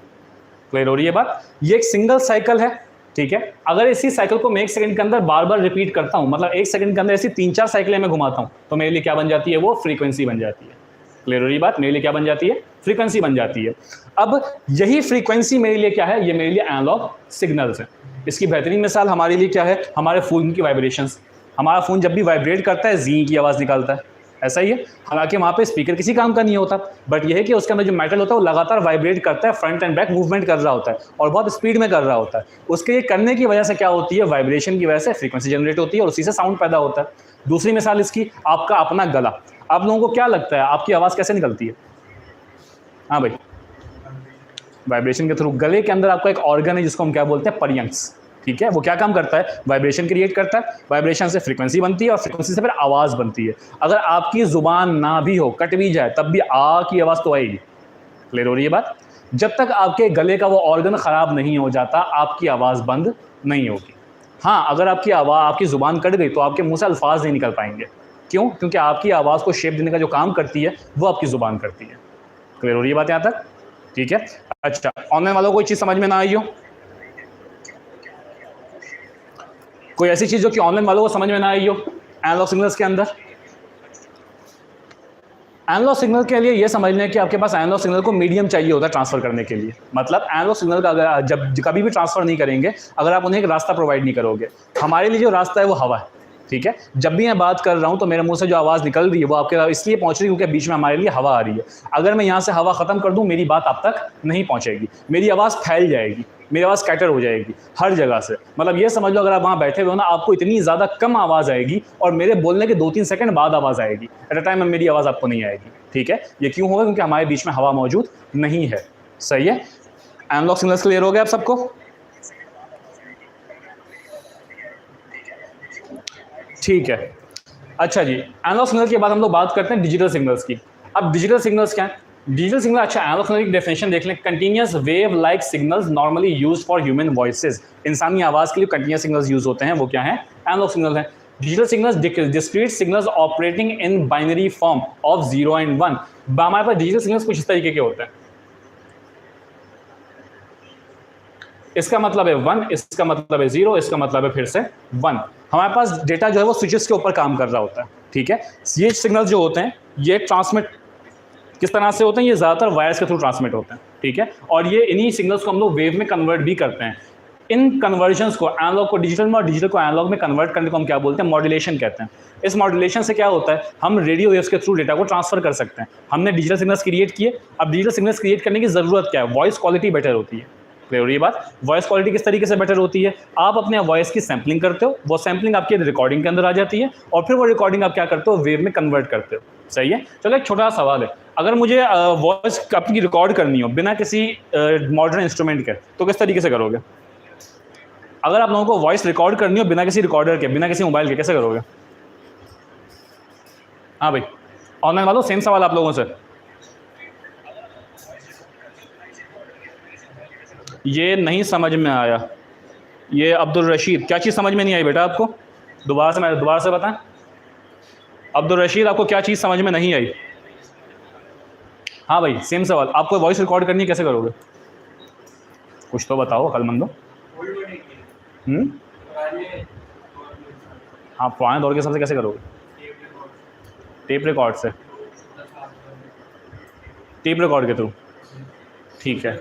क्लियर हो रही है बात? ये एक सिंगल साइकिल है। ठीक है। अगर इसी साइकिल को मैं 1 सेकंड के अंदर बार बार रिपीट करता हूं, मतलब 1 सेकंड के अंदर ऐसी 3-4 साइकिलें मैं घुमाता हूं, तो मेरे लिए क्या बन जाती है, वो फ्रीक्वेंसी बन जाती है। क्लियर हो रही बात? मेरे लिए क्या बन जाती है, फ्रीक्वेंसी बन जाती है। अब यही फ्रीक्वेंसी मेरे लिए क्या है, ये मेरे लिए एनालॉग सिग्नल्स है। इसकी बेहतरीन मिसाल हमारे लिए क्या है, हमारे फोन की वाइब्रेशंस। हमारा फोन जब भी वाइब्रेट करता है जी की आवाज़ निकालता है, ऐसा ही है। हालांकि वहाँ पे स्पीकर किसी काम का नहीं होता, बट यह है कि उसके अंदर जो मेटल होता है वो लगातार वाइब्रेट करता है, फ्रंट एंड बैक मूवमेंट कर रहा होता है और बहुत स्पीड में कर रहा होता है। उसके ये करने की वजह से क्या होती है, वाइब्रेशन की वजह से फ्रीक्वेंसी जनरेट होती है और उसी से साउंड पैदा होता है। दूसरी मिसाल इसकी, आपका अपना गला। आप लोगों को क्या लगता है आपकी आवाज़ कैसे निकलती है? हाँ भाई, वाइब्रेशन के थ्रू। गले के अंदर आपका एक ऑर्गन है जिसको हम क्या बोलते हैं, परियंक्स। ठीक है, वो क्या काम करता है, वाइब्रेशन क्रिएट करता है, वाइब्रेशन से फ्रीक्वेंसी बनती है और फ्रीक्वेंसी से फिर आवाज़ बनती है। अगर आपकी जुबान ना भी हो, कट भी जाए, तब भी आ की आवाज़ तो आएगी। क्लियर हो रही है बात? जब तक आपके गले का वो ऑर्गन ख़राब नहीं हो जाता, आपकी आवाज़ बंद नहीं होगी। हाँ, अगर आपकी ज़ुबान कट गई तो आपके मुंह से अल्फाज नहीं निकल पाएंगे। क्यों? क्योंकि आपकी आवाज़ को शेप देने का जो काम करती है वो आपकी ज़ुबान करती है। क्लियर हो रही है बात यहाँ तक? ठीक है। अच्छा, ऑनलाइन वालों को कोई चीज़ समझ में ना आई हो, कोई ऐसी चीज़ जो कि ऑनलाइन वालों को समझ में ना आई हो एनालॉग सिग्नल्स के अंदर? एनालॉग सिग्नल के लिए ये समझ लें कि आपके पास एनालॉग सिग्नल को मीडियम चाहिए होता है ट्रांसफर करने के लिए। मतलब एनालॉग सिग्नल का अगर जब कभी भी ट्रांसफर नहीं करेंगे, अगर आप उन्हें एक रास्ता प्रोवाइड नहीं करोगे, हमारे लिए जो रास्ता है वो हवा है। ठीक है, जब भी मैं बात कर रहा हूँ तो मेरे मुंह से जो आवाज़ निकल रही है वो आपके इसलिए पहुँच रही है क्योंकि बीच में हमारे लिए हवा आ रही है। अगर मैं यहाँ से हवा ख़त्म कर दूँ, मेरी बात आप तक नहीं पहुँचेगी, मेरी आवाज़ फैल जाएगी, मेरी आवाज़ स्कैटर हो जाएगी हर जगह से। मतलब ये समझ लो, अगर आप वहाँ बैठे हुए हो ना, आपको इतनी ज़्यादा कम आवाज़ आएगी और मेरे बोलने के 2-3 सेकंड बाद आवाज़ आएगी। एट अ टाइम में मेरी आवाज़ आपको नहीं आएगी। ठीक है, ये क्यों होगा? क्योंकि हमारे बीच में हवा मौजूद नहीं है। सही है, एनालॉग सिग्नल्स क्लियर हो गए आप सबको? ठीक है। अच्छा जी, एनालॉग सिग्नल के बाद हम लोग बात करते हैं डिजिटल सिग्नल्स की। अब डिजिटल सिग्नल्स क्या है? डिजिटल सिग्नल, अच्छा एनालॉग सिग्नल की डेफिनेशन देख लें। Continuous wave like signals normally use for human voices. इंसानी आवाज़ के लिए कंटिन्यूअस सिग्नल्स यूज होते हैं, वो क्या है? एनालॉग सिग्नल है। Digital signals discrete signals operating in binary form of 0 and 1। हमारे पास डिजिटल सिग्नल्स कुछ इस तरीके के होते हैं। इसका मतलब है 1, इसका मतलब है 0, इसका मतलब है फिर से 1। हमारे पास डेटा जो है वो स्विचेस के ऊपर काम कर रहा होता है। ठीक है, ये सिग्नल जो होते हैं ये ट्रांसमिट किस तरह से होते हैं? ये ज़्यादातर वायर्स के थ्रू ट्रांसमिट होते हैं। ठीक है, और ये इन्हीं सिग्नल्स को हम लोग वेव में कन्वर्ट भी करते हैं। इन कन्वर्जन्स को, एनालॉग को डिजिटल में और डिजिटल को एनालॉग में कन्वर्ट करने को हम क्या बोलते हैं? मॉड्यूलेशन कहते हैं। इस मॉड्यूलेशन से क्या होता है, हम रेडियो वेव्स के थ्रू डेटा को ट्रांसफर कर सकते हैं। हमने डिजिटल सिग्नल्स क्रिएट किए। अब डिजिटल सिग्नल्स क्रिएट करने की ज़रूरत क्या है? वॉइस क्वालिटी बेटर होती है। क्लियर हो रही है बात? वॉइस क्वालिटी किस तरीके से बेटर होती है? आप अपने वॉइस की सैम्पलिंग करते हो, वो सैम्पलिंग आपकी रिकॉर्डिंग के अंदर आ जाती है और फिर वो रिकॉर्डिंग आप क्या करते हो? वेव में कन्वर्ट करते हो। सही है। चलो, एक छोटा सवाल है, अगर मुझे वॉइस अपनी रिकॉर्ड करनी हो बिना किसी मॉडर्न इंस्ट्रूमेंट के, तो किस तरीके से करोगे? अगर आप लोगों को वॉइस रिकॉर्ड करनी हो बिना किसी रिकॉर्डर के, बिना किसी मोबाइल के, कैसे करोगे? हाँ भाई, ऑनलाइन वालों सेम सवाल आप लोगों से। ये नहीं समझ में आया। ये अब्दुल रशीद, क्या चीज़ समझ में नहीं आई बेटा आपको? दोबारा से बताएं। अब्दुल रशीद, आपको क्या चीज़ समझ में नहीं आई? हाँ भाई, सेम सवाल। आपको वॉइस रिकॉर्ड करनी है, कैसे करोगे? कुछ तो बताओ, अक्लमंदो। हाँ, पुराने दौर के हिसाब से कैसे करोगे? टेप रिकॉर्ड से, टेप रिकॉर्ड के थ्रू। ठीक है,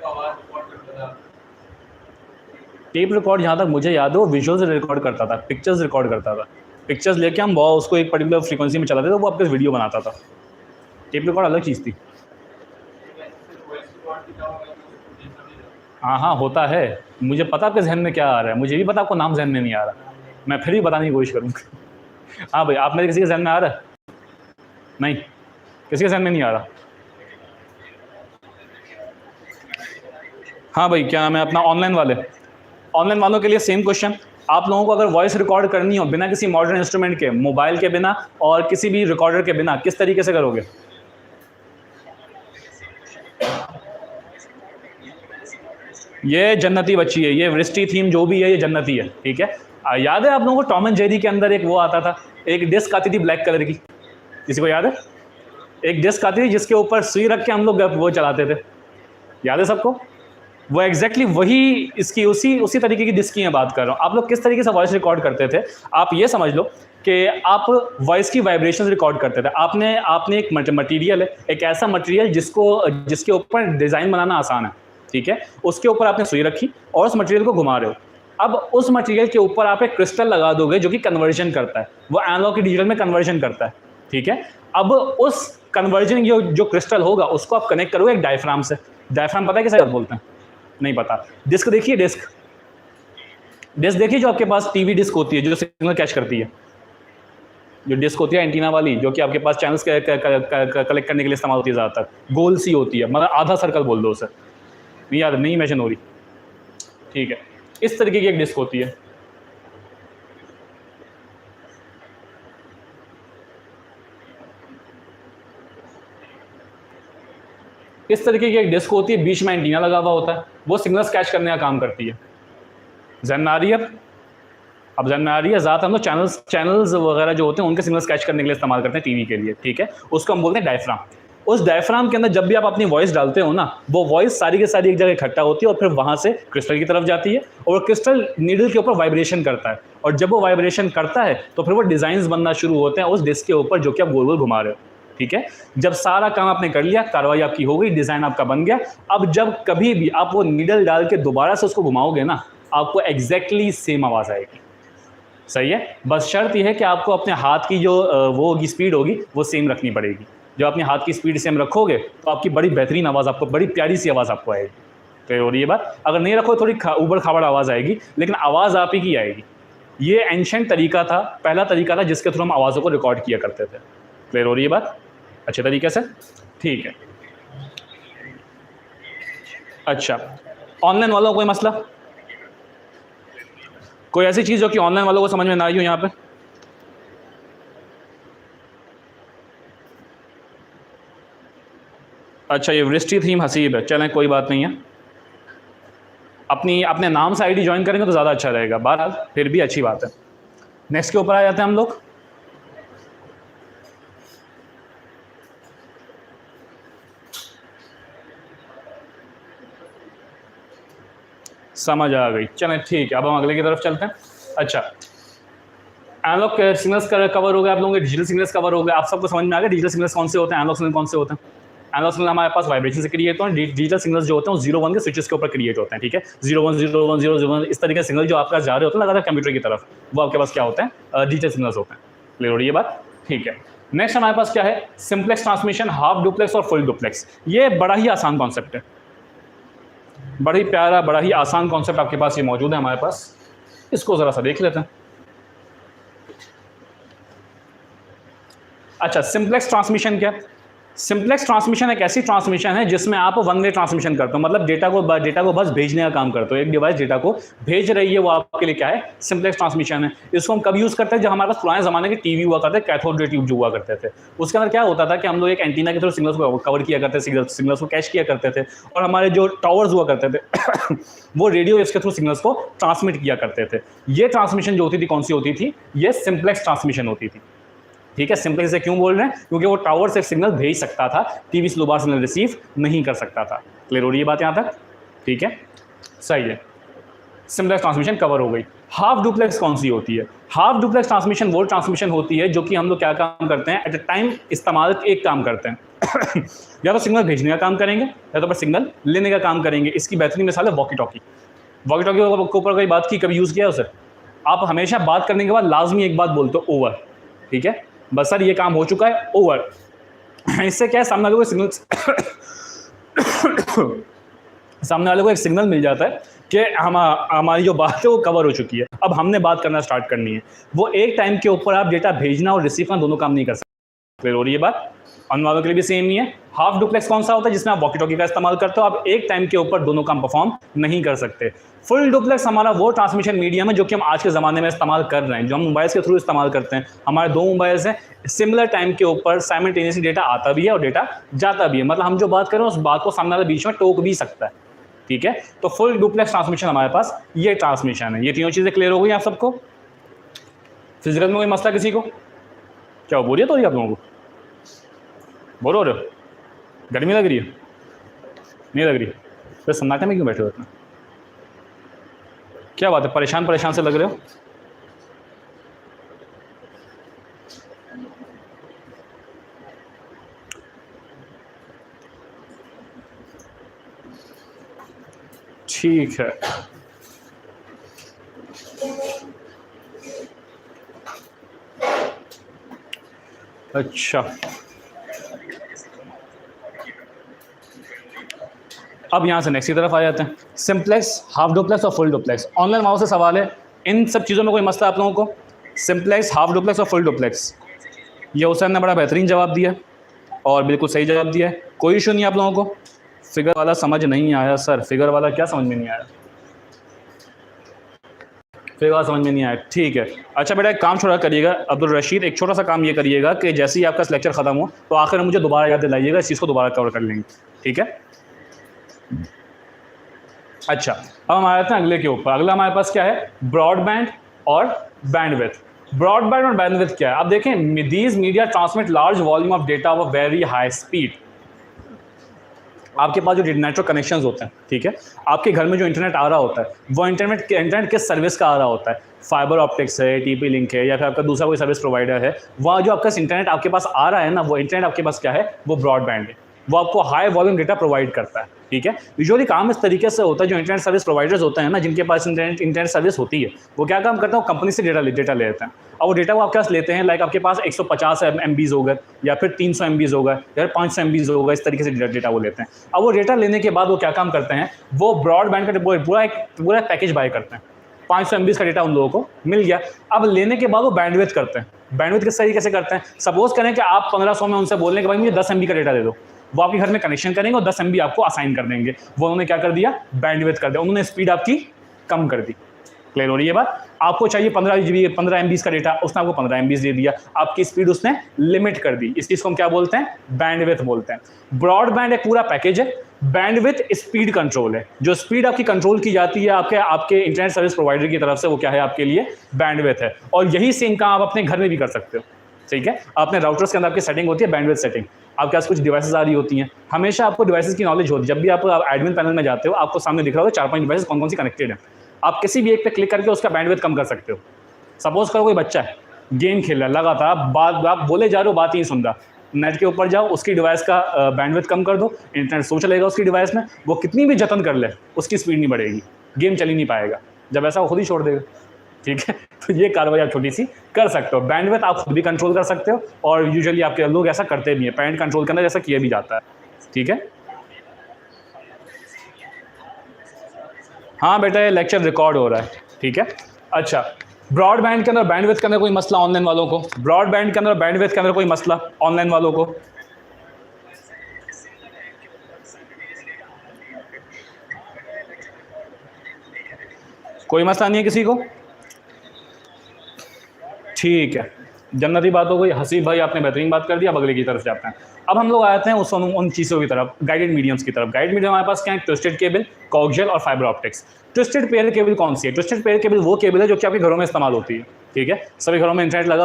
टेप रिकॉर्ड जहाँ तक मुझे याद हो विजुअल्स रिकॉर्ड करता था, पिक्चर्स रिकॉर्ड करता था। पिक्चर्स लेके हम वो उसको एक पर्टिकुलर फ्रीक्वेंसी में चलाते थे, वो आपके वीडियो बनाता था। टेप रिकॉर्ड अलग चीज़ थी। हाँ हाँ, होता है। मुझे पता आपके जहन में क्या आ रहा है, मुझे भी पता आपको नाम जहन में नहीं आ रहा, मैं फिर भी बताने की कोशिश करूँगा। हाँ भाई, आप में किसी के जहन में आ रहा है? नहीं, किसी के जहन में नहीं आ रहा। हाँ भाई, क्या नाम है अपना? ऑनलाइन वालों के लिए सेम क्वेश्चन। आप लोगों को अगर वॉइस रिकॉर्ड करनी हो बिना किसी मॉडर्न इंस्ट्रूमेंट के, मोबाइल के बिना और किसी भी रिकॉर्डर के बिना, किस तरीके से करोगे? ये जन्नती बच्ची है, ये वृष्टि थीम जो भी है ये जन्नती है। ठीक है, याद है आप लोगों को टॉम एंड जेरी के अंदर एक वो आता था, एक डिस्क आती थी ब्लैक कलर की, किसी को याद है? एक डिस्क आती थी जिसके ऊपर सुई रख के हम लोग वो चलाते थे, याद है सबको? वो एग्जैक्टली वही इसकी उसी तरीके की डिस्क की मैं बात कर रहा हूँ। आप लोग किस तरीके से वॉइस रिकॉर्ड करते थे, आप ये समझ लो कि आप वॉइस की वाइब्रेशंस रिकॉर्ड करते थे। आपने आपने एक मटेरियल है, एक ऐसा मटेरियल जिसके ऊपर डिज़ाइन बनाना आसान है, ठीक है, उसके ऊपर आपने सुई रखी और उस मटेरियल को घुमा रहे हो। अब उस मटेरियल के ऊपर आप एक क्रिस्टल लगा दोगे जो कि कन्वर्जन करता है, वो एनालॉग की डिजिटल में कन्वर्जन करता है, ठीक है। अब उस कन्वर्जन जो क्रिस्टल होगा उसको आप कनेक्ट करोगे एक डायफ्राम से। डायफ्राम पता है किसे बोलते हैं? नहीं पता। डिस्क देखिए, डिस्क डिस्क देखिए, जो आपके पास टीवी डिस्क होती है जो सिग्नल कैच करती है, जो डिस्क होती है एंटीना वाली, जो कि आपके पास चैनल्स कलेक्ट करने के लिए इस्तेमाल होती है, ज़्यादातर गोल सी होती है, मतलब आधा सर्कल बोल दो उसे, नहीं याद, नहीं इमेजिन हो रही, ठीक है। इस तरीके की एक डिस्क होती है। इस तरीके की एक डिस्क होती है, बीच में एंटीना लगा हुआ होता है, वो सिग्नल्स कैच करने का काम करती है। जहन में आ रही है? अब जहन में आ रही है? ज़्यादा हम लोग चैनल्स वगैरह जो होते हैं उनके सिग्नल्स कैच करने के लिए इस्तेमाल करते हैं टीवी के लिए, ठीक है। उसको हम बोलते हैं डायफ्राम। उस डायफ्राम के अंदर जब भी आप अपनी वॉइस डालते हो ना, वो वॉइस सारी की सारी एक जगह इकट्ठा होती है और फिर वहाँ से क्रिस्टल की तरफ जाती है और क्रिस्टल नीडल के ऊपर वाइब्रेशन करता है, और जब वो वाइब्रेशन करता है तो फिर वो डिज़ाइंस बनना शुरू होते हैं उस डिस्क के ऊपर जो कि आप गोल गोल घुमा रहे हो, ठीक है। जब सारा काम आपने कर लिया, कार्रवाई आपकी हो गई, डिज़ाइन आपका बन गया, अब जब कभी भी आप वो नीडल डाल के दोबारा से उसको घुमाओगे ना, आपको एग्जैक्टली सेम आवाज़ आएगी, सही है। बस शर्त यह है कि आपको अपने हाथ की जो वो होगी स्पीड होगी वो सेम रखनी पड़ेगी। जब अपने हाथ की स्पीड सेम रखोगे तो आपकी बड़ी बेहतरीन आवाज़, आपको बड़ी प्यारी सी आवाज़ आपको आएगी। तो हो रही है बात? अगर नहीं रखो थोड़ी उबड़ खाबड़ आवाज़ आएगी, लेकिन आवाज़ आप ही की आएगी। ये एंशेंट तरीका था, पहला तरीका था जिसके थ्रू हम आवाज़ों को रिकॉर्ड किया करते थे। क्लियर हो रही है बात अच्छे तरीके से? ठीक है। अच्छा, ऑनलाइन वालों को कोई मसला, कोई ऐसी चीज़ जो कि ऑनलाइन वालों को समझ में ना आई हो यहाँ पे? अच्छा, ये वृष्टि थीम हसीब है, चलें कोई बात नहीं है। अपने नाम से आईडी ज्वाइन करेंगे तो ज़्यादा अच्छा रहेगा, बहरहाल फिर भी अच्छी बात है। नेक्स्ट के ऊपर आ जाते हैं हम लोग। समझ आ गई, चलें ठीक है। अब हम अगले की तरफ चलते हैं। अच्छा, एनालॉग सिग्नल्स कवर हो गए आप लोगों के, डिजिटल सिग्नल्स कवर हो गए। आप सबको समझ में आ गया डिजिटल सिग्नल्स कौन से होते हैं, एनालॉग सिग्नल कौन से होते हैं? एनालॉग सिग्नल हमारे पास वाइब्रेशन से क्रिएट होते हैं। डिजिटल सिग्नल्स जो होते हैं वो 0 1 के स्विचेस के ऊपर क्रिएट होते हैं, ठीक है। 0 1 0 1 0 0 1 इस तरीके के सिग्नल जो आपके पास जा रहे होते हैं लगातार कंप्यूटर की तरफ, वो आपके पास क्या होते हैं? डिजिटल सिग्नल्स होते हैं। क्लियर हो रही है बात? ठीक है। नेक्स्ट हमारे पास क्या है? सिंप्लेक्स ट्रांसमिशन, हाफ डुप्लेक्स और फुल डुप्लेक्स। ये बड़ा ही आसान कॉन्सेप्ट है, बड़ा ही प्यारा, बड़ा ही आसान कॉन्सेप्ट आपके पास ये मौजूद है हमारे पास। इसको ज़रा सा देख लेते हैं। अच्छा, सिंप्लेक्स ट्रांसमिशन क्या? सिंप्लेक्स ट्रांसमिशन एक ऐसी ट्रांसमिशन है जिसमें आप वन वे ट्रांसमिशन करते हो, मतलब डेटा को बस भेजने का काम करते हो। एक डिवाइस डेटा को भेज रही है, वो आपके लिए क्या है? सिंप्लेक्स ट्रांसमिशन है। इसको हम कब यूज़ करते हैं? जब हमारे पास पुराने ज़माने के टीवी हुआ करते, कैथोड रे ट्यूब जो हुआ करते थे, उसके अंदर क्या होता था कि हम लोग एक एंटीना के थ्रू सिग्नल्स को कवर किया करते, सिग्नल्स को कैच किया करते थे, और हमारे जो टावर्स हुआ करते थे वो रेडियो वेव्स के थ्रू सिग्नल्स को ट्रांसमिट किया करते थे। ये ट्रांसमिशन जो होती थी कौन सी होती थी? ये सिंप्लेक्स ट्रांसमिशन होती थी, ठीक है। सिंपल से क्यों बोल रहे हैं? क्योंकि वो टावर से सिग्नल भेज सकता था, टीवी स्लो बार सिग्नल रिसीव नहीं कर सकता था। क्लियर हो रही है बात यहाँ तक? ठीक है, सही है। सिंप्लेक्स ट्रांसमिशन कवर हो गई। हाफ डुप्लेक्स कौन सी होती है? हाफ डुप्लेक्स ट्रांसमिशन वो ट्रांसमिशन होती है जो कि हम लोग क्या काम करते हैं, एट अ टाइम इस्तेमाल एक काम करते हैं या तो सिग्नल भेजने का काम करेंगे या तो फिर सिग्नल लेने का काम करेंगे। इसकी बेहतरीन मिसाल है वॉकी टॉकी। वॉकी टॉकी के ऊपर कोई बात की, कभी यूज़ किया उसे? आप हमेशा बात करने के बाद लाजमी एक बात बोलते हो, ओवर, ठीक है, बस सर ये काम हो चुका है, ओवर। इससे क्या है, सामने वाले को सिग्नल सामने वाले को एक सिग्नल मिल जाता है कि हमारी जो बात है वो कवर हो चुकी है, अब हमने बात करना स्टार्ट करनी है। वो एक टाइम के ऊपर आप डेटा भेजना और रिसीव करना दोनों काम नहीं कर सकते। क्लियर हो रही है बात? ऑन वालों के लिए भी सेम ही है। हाफ डुप्लेक्स कौन सा होता है? जिसमें आप वॉकी टॉकी का इस्तेमाल करते हो, आप एक टाइम के ऊपर दोनों काम परफॉर्म नहीं कर सकते। फुल डुप्लेक्स हमारा वो ट्रांसमिशन मीडियम है जो कि हम आज के ज़माने में इस्तेमाल कर रहे हैं, जो हम मोबाइल्स के थ्रू इस्तेमाल करते हैं। हमारे दो मोबाइल्स हैं, सिमिलर टाइम के ऊपर साइमल्टेनियसली डेटा आता भी है और डेटा जाता भी है, मतलब हम जो बात कर रहे हैं उस बात को सामने वाले बीच में टोक भी सकता है, ठीक है। तो फुल डुप्लेक्स ट्रांसमिशन हमारे पास ये ट्रांसमिशन है। ये तीनों चीज़ें क्लियर हो गई आप सबको? फिजिकल में कोई मसला किसी को? क्या बोरियत हो रही है आप लोगों को? बोर हो रहे हो? गर्मी लग रही है? नहीं लग रही? फिर सन्नाटे में क्यों बैठे हो इतना? क्या बात है, परेशान परेशान से लग रहे हो? ठीक है, अच्छा अब यहाँ से नेक्स्ट की तरफ आ जाते हैं। सिंप्लेक्स, हाफ डुप्लेक्स और फुल डुप्लेक्स। ऑनलाइन वालों से सवाल है, इन सब चीज़ों में कोई मसला आप लोगों को? सिंप्लेक्स, हाफ डुप्लेक्स और फुल डुप्लेक्स, ये हुसैन ने बड़ा बेहतरीन जवाब दिया और बिल्कुल सही जवाब दिया है, कोई इशू नहीं आप लोगों को। फिगर वाला समझ नहीं आया सर, फिगर वाला क्या समझ में नहीं आया? फिगर वाला समझ में नहीं आया, ठीक है। अच्छा बेटा एक काम छोड़ा करिएगा अब्दुल रशीद, एक छोटा सा काम ये करिएगा कि जैसे ही आपका लेक्चर ख़त्म हो तो आखिर में मुझे दोबारा याद दिलाइएगा, इस चीज़ को दोबारा कवर कर लेंगे, ठीक है। अच्छा अब हम आ जाते हैं अगले के ऊपर। अगला हमारे पास क्या है? ब्रॉडबैंड और बैंडविड्थ। ब्रॉडबैंड और बैंडविड्थ क्या है? आप देखें, these media transmit large volume of data of very high speed. आपके पास जो नेटवर्क कनेक्शंस होते हैं, ठीक है, आपके घर में जो इंटरनेट आ रहा होता है वो इंटरनेट किस सर्विस का आ रहा होता है? फाइबर ऑप्टिक्स है, टीपी लिंक है, या फिर आपका दूसरा कोई सर्विस प्रोवाइडर है। वहाँ जो आपका इंटरनेट आपके पास आ रहा है ना, वो इंटरनेट आपके पास क्या है? वो ब्रॉडबैंड है, वो आपको हाई वॉल्यूम डेटा प्रोवाइड करता है, ठीक है। यूजुअली काम इस तरीके से होता है, जो इंटरनेट सर्विस प्रोवाइडर्स होते हैं ना, जिनके पास इंटरनेट सर्विस होती है, वो क्या काम करते हैं? वो कंपनी से डेटा ले लेते हैं, और वो डेटा वो आपके पास लेते हैं। लाइक आपके पास 150 MBs होगा, या फिर 300 MBs होगा, या फिर 500 MBs होगा, इस तरीके से डेटा वो लेते हैं। अब वो डेटा लेने के बाद वो क्या काम करते हैं? वो ब्रॉडबैंड का पूरा पैकेज बाय करते हैं। 500 MBs का डेटा उन लोगों को मिल गया। अब लेने के बाद वो बैंडविड्थ करते हैं। बैंडविड्थ किस तरीके से करते हैं? सपोज करें कि आप 1500 में उनसे बोलने के बाद मुझे 10 MB का डेटा दे दो, वो आपके घर में कनेक्शन करेंगे और 10 MB आपको असाइन कर देंगे। वो उन्होंने क्या कर दिया? बैंडविड्थ कर दिया, उन्होंने स्पीड आपकी कम कर दी। क्लियर हो रही है बात? आपको चाहिए 15 MBs का डेटा, उसने आपको 15 MBs दे दिया, आपकी स्पीड उसने लिमिट कर दी। इस चीज़ को हम क्या बोलते हैं? बैंडविड्थ बोलते हैं। ब्रॉडबैंड एक पूरा पैकेज है, बैंडविड्थ स्पीड कंट्रोल है। जो स्पीड आपकी कंट्रोल की जाती है आपके इंटरनेट सर्विस प्रोवाइडर की तरफ से, वो क्या है आपके लिए? बैंडविड्थ है। और यही सेम काम आप अपने घर में भी कर सकते हो, ठीक है। अपने राउटर्स के अंदर आपकी सेटिंग होती है बैंडविड्थ सेटिंग, आपके पास कुछ डिवाइसेस आ रही होती हैं, हमेशा आपको डिवाइसेस की नॉलेज होती है। जब भी आप एडमिन पैनल में जाते हो, आपको सामने दिख रहा होगा 4-5 डिवाइसेस कौन कौन सी कनेक्टेड है। आप किसी भी एक पे क्लिक करके उसका बैंडविड्थ कम कर सकते हो। सपोज करो कोई बच्चा है, गेम खेल रहा है लगातार, आप बोले जा रहे हो, बात ही नहीं सुन रहा, नेट के ऊपर जाओ, उसकी डिवाइस का बैंडविड्थ कम कर दो, इंटरनेट स्लो चलेगा उसकी डिवाइस में, वो कितनी भी जतन कर ले उसकी स्पीड नहीं बढ़ेगी, गेम चल ही नहीं पाएगा। जब ऐसा वो खुद ही छोड़ देगा, ठीक है। तो ये कार्रवाई आप छोटी सी कर सकते हो। बैंडविड्थ आप खुद भी कंट्रोल कर सकते हो, और यूजुअली आपके लोग ऐसा करते भी हैं, पेरेंट कंट्रोल करना जैसा किया भी जाता है, ठीक है। हाँ बेटा ये लेक्चर रिकॉर्ड हो रहा है, ठीक है। अच्छा ब्रॉडबैंड के अंदर बैंडविड्थ के अंदर कोई मसला ऑनलाइन वालों को? ब्रॉडबैंड के अंदर बैंडविड्थ के अंदर कोई मसला ऑनलाइन वालों को? कोई मसला नहीं है किसी को? ठीक है, जन्नती बात हो गई। हसीब भाई आपने बेहतरीन बात कर दी। अब अगले की तरफ जाते हैं। अब हम लोग आते हैं उन चीज़ों की तरफ, गाइडेड मीडियम्स की तरफ। गाइडेड मीडियम हमारे पास क्या है? ट्विस्टेड केबल, कोएक्सियल और fibre optics. Twisted pair cable कौन सी है? ट्विस्टेड पेयर केबल वो केबल है जो कि आपके घरों में इस्तेमाल होती है, ठीक है। सभी घरों में इंटरनेट लगा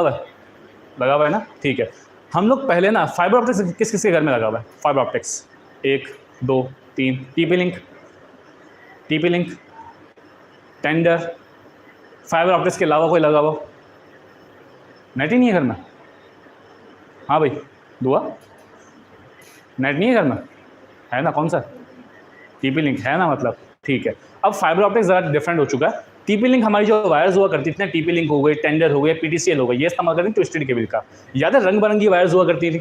हुआ है ना, ठीक है। हम लोग पहले ना फाइबर ऑप्टिक्स किस किस के घर में लगा हुआ है? Fibre optics 1 2 3, TP link, tender. Fibre optics के अलावा कोई लगा हुआ? नेट ही नहीं है घर में? हाँ भाई दुआ, नेट नहीं है घर में? है ना, कौन सा? टीपी लिंक है ना, मतलब ठीक है। अब फाइबर ऑप्टिक्स ज़रा डिफरेंट हो चुका है। टीपी लिंक हमारी जो वायर्स हुआ करती थी, टीपी लिंक हो गई, टेंडर हो गया, PTCL हो गई, ये इस्तेमाल करती थी ट्विस्टेड केबल का। याद है रंग बिरंगी वायर्स हुआ करती थी,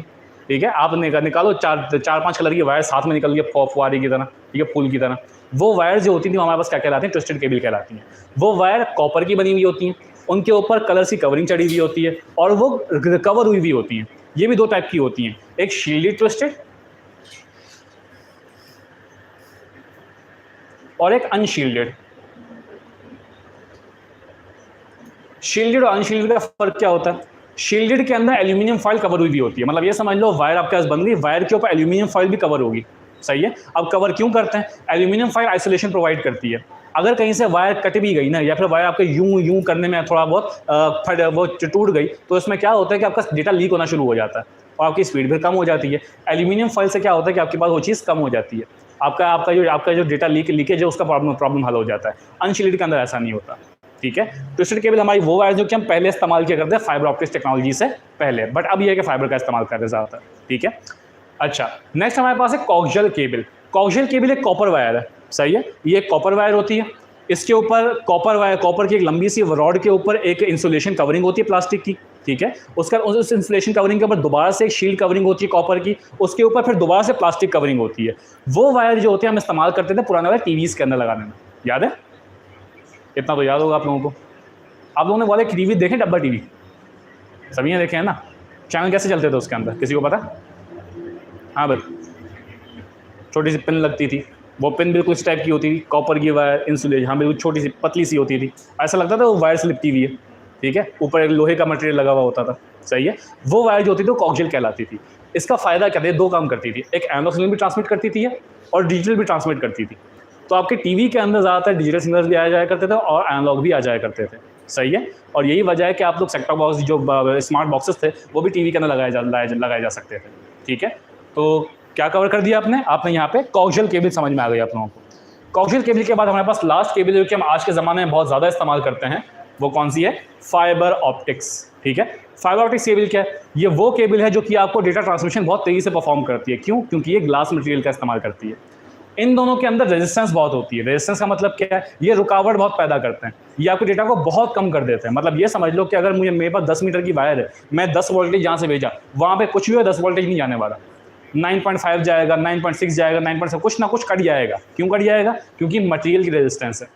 ठीक है। आप निकालो 4-5 कलर की वायर साथ में निकल गई फुवारे की तरह, ठीक है, फूल की तरह। वो वायर जो होती थी वो हमारे पास क्या कहलाती है? ट्विस्टेड केबल कहलाती हैं। वो वायर कॉपर की बनी हुई होती हैं, उनके ऊपर कलर सी कवरिंग चढ़ी हुई होती है, और वो कवर हुई हुई होती हैं। ये भी 2 टाइप की होती हैं, एक शील्डेड ट्विस्टेड और एक अनशील्डेड। शील्डेड और अनशील्डेड का फर्क क्या होता है? शील्डेड के अंदर एल्यूमिनियम फॉइल कवर हुई भी होती है, मतलब ये समझ लो वायर आपके पास बन गई, वायर के ऊपर एल्यूमिनियम फॉइल भी कवर होगी, सही है। अब कवर क्यों करते हैं? एल्यूमिनियम फॉइल आइसोलेशन प्रोवाइड करती है। अगर कहीं से वायर कट भी गई ना, या फिर वायर आपके यूं करने में थोड़ा बहुत वो टूट गई, तो इसमें क्या होता है कि आपका डेटा लीक होना शुरू हो जाता है और आपकी स्पीड भी कम हो जाती है। एल्यूमिनियम फॉइल से क्या होता है कि आपके पास वो चीज़ कम हो जाती है। आपका जो डेटा लीकेज है उसका प्रॉब्लम हल हो जाता है। अनशील्डेड के अंदर ऐसा नहीं होता, ठीक है। ट्विस्टेड केबल हमारी वो वायर जो कि हम पहले इस्तेमाल किया करते हैं फाइबर ऑप्टिक्स टेक्नोलॉजी से पहले, बट अब ये है कि फाइबर का इस्तेमाल कर रहे हैं ज़्यादातर, ठीक है। अच्छा, नेक्स्ट हमारे पास है कोक्सियल केबल। कोक्सियल केबल एक कॉपर वायर है, सही है। ये एक कॉपर वायर होती है, इसके ऊपर कॉपर की एक लंबी सी रॉड के ऊपर एक इंसुलेशन कवरिंग होती है प्लास्टिक की, ठीक है। उस इंसुलेशन कवरिंग के ऊपर दोबारा से एक शील्ड कवरिंग होती है कॉपर की, उसके ऊपर फिर दोबारा से प्लास्टिक कवरिंग होती है। वो वायर जो होते हैं हम इस्तेमाल करते थे पुराने वाले टीवीज़ के अंदर लगाने में, याद है? इतना तो याद होगा आप लोगों को। आप लोगों ने बोले टीवी देखें, डब्बा टीवी सभी ने देखे हैं ना? चैनल कैसे चलते थे उसके अंदर, किसी को पता? हाँ भाई, छोटी सी पिन लगती थी, वो पिन बिल्कुल इस टाइप की होती थी, कॉपर की वायर इंसुलेशन, हाँ बिल्कुल छोटी सी पतली सी होती थी, ऐसा लगता था वो वायर से लिपटी हुई है, ठीक है। ऊपर एक लोहे का मटेरियल लगा हुआ होता था, सही है। वो वायर जो होती थी वो कोक्सियल कहलाती थी। इसका फ़ायदा क्या था? दो काम करती थी, एक एनालॉग सिग्नल भी ट्रांसमिट करती थी और डिजिटल भी ट्रांसमिट करती थी। तो आपके टीवी के अंदर ज़्यादातर डिजिटल सिग्नल्स भी आ जाया करते थे और एनालॉग भी आ जाया करते थे, सही है। और यही वजह है कि आप लोग सेट टॉप बॉक्स जो स्मार्ट बॉक्सेस थे वो भी टीवी के अंदर लगाए जा सकते थे, ठीक है। तो क्या कवर कर दिया आपने यहाँ पे कोक्सियल केबल समझ में आ गई आप लोगों को। कोक्सियल केबल के बाद हमारे पास लास्ट केबल जो कि हम आज के ज़माने में बहुत ज़्यादा इस्तेमाल करते हैं, वो कौन सी है? फाइबर ऑप्टिक्स, ठीक है। फाइबर ऑप्टिक्स केबल क्या है? ये वो केबल है जो कि आपको डेटा ट्रांसमिशन बहुत तेज़ी से परफॉर्म करती है। क्यों? क्योंकि ये ग्लास मटेरियल का इस्तेमाल करती है। इन दोनों के अंदर रेजिस्टेंस बहुत होती है। रेजिस्टेंस का मतलब क्या है? ये रुकावट बहुत पैदा करते हैं, ये आपके डेटा को बहुत कम कर देते हैं। मतलब ये समझ लो कि अगर मेरे पास 10 मीटर की वायर है, मैं 10 वोल्टेज यहाँ से भेजा, वहाँ पे कुछ भी हो 10 वोल्टेज नहीं जाने वाला, 9.5 जाएगा, 9.6 जाएगा, 9.7 कुछ ना कुछ कट जाएगा। क्यों कट जाएगा? क्योंकि मटेरियल की रेजिस्टेंस है।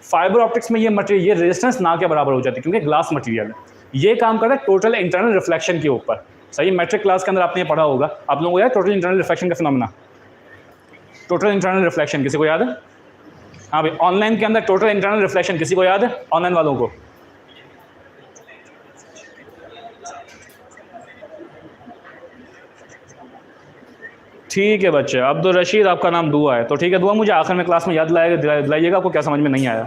फाइबर ऑप्टिक्स में ये रेजिस्टेंस ना के बराबर हो जाती है क्योंकि ग्लास मटेरियल है। ये काम करता है टोटल इंटरनल रिफ्लेक्शन के ऊपर, सही। मैट्रिक क्लास के अंदर आपने पढ़ा होगा, आप लोगों को याद टोटल इंटरनल रिफ्लेक्शन का फिनोमेना? टोटल इंटरनल रिफ्लेक्शन किसी को याद है? हाँ भाई, ऑनलाइन के अंदर टोटल इंटरनल रिफ्लेक्शन किसी को याद है? ऑनलाइन वालों को? ठीक है बच्चे, अब्दुल रशीद आपका नाम दुआ है, तो ठीक है दुआ, मुझे आखिर में क्लास में याद दिलाइएगा आपको क्या समझ में नहीं आया।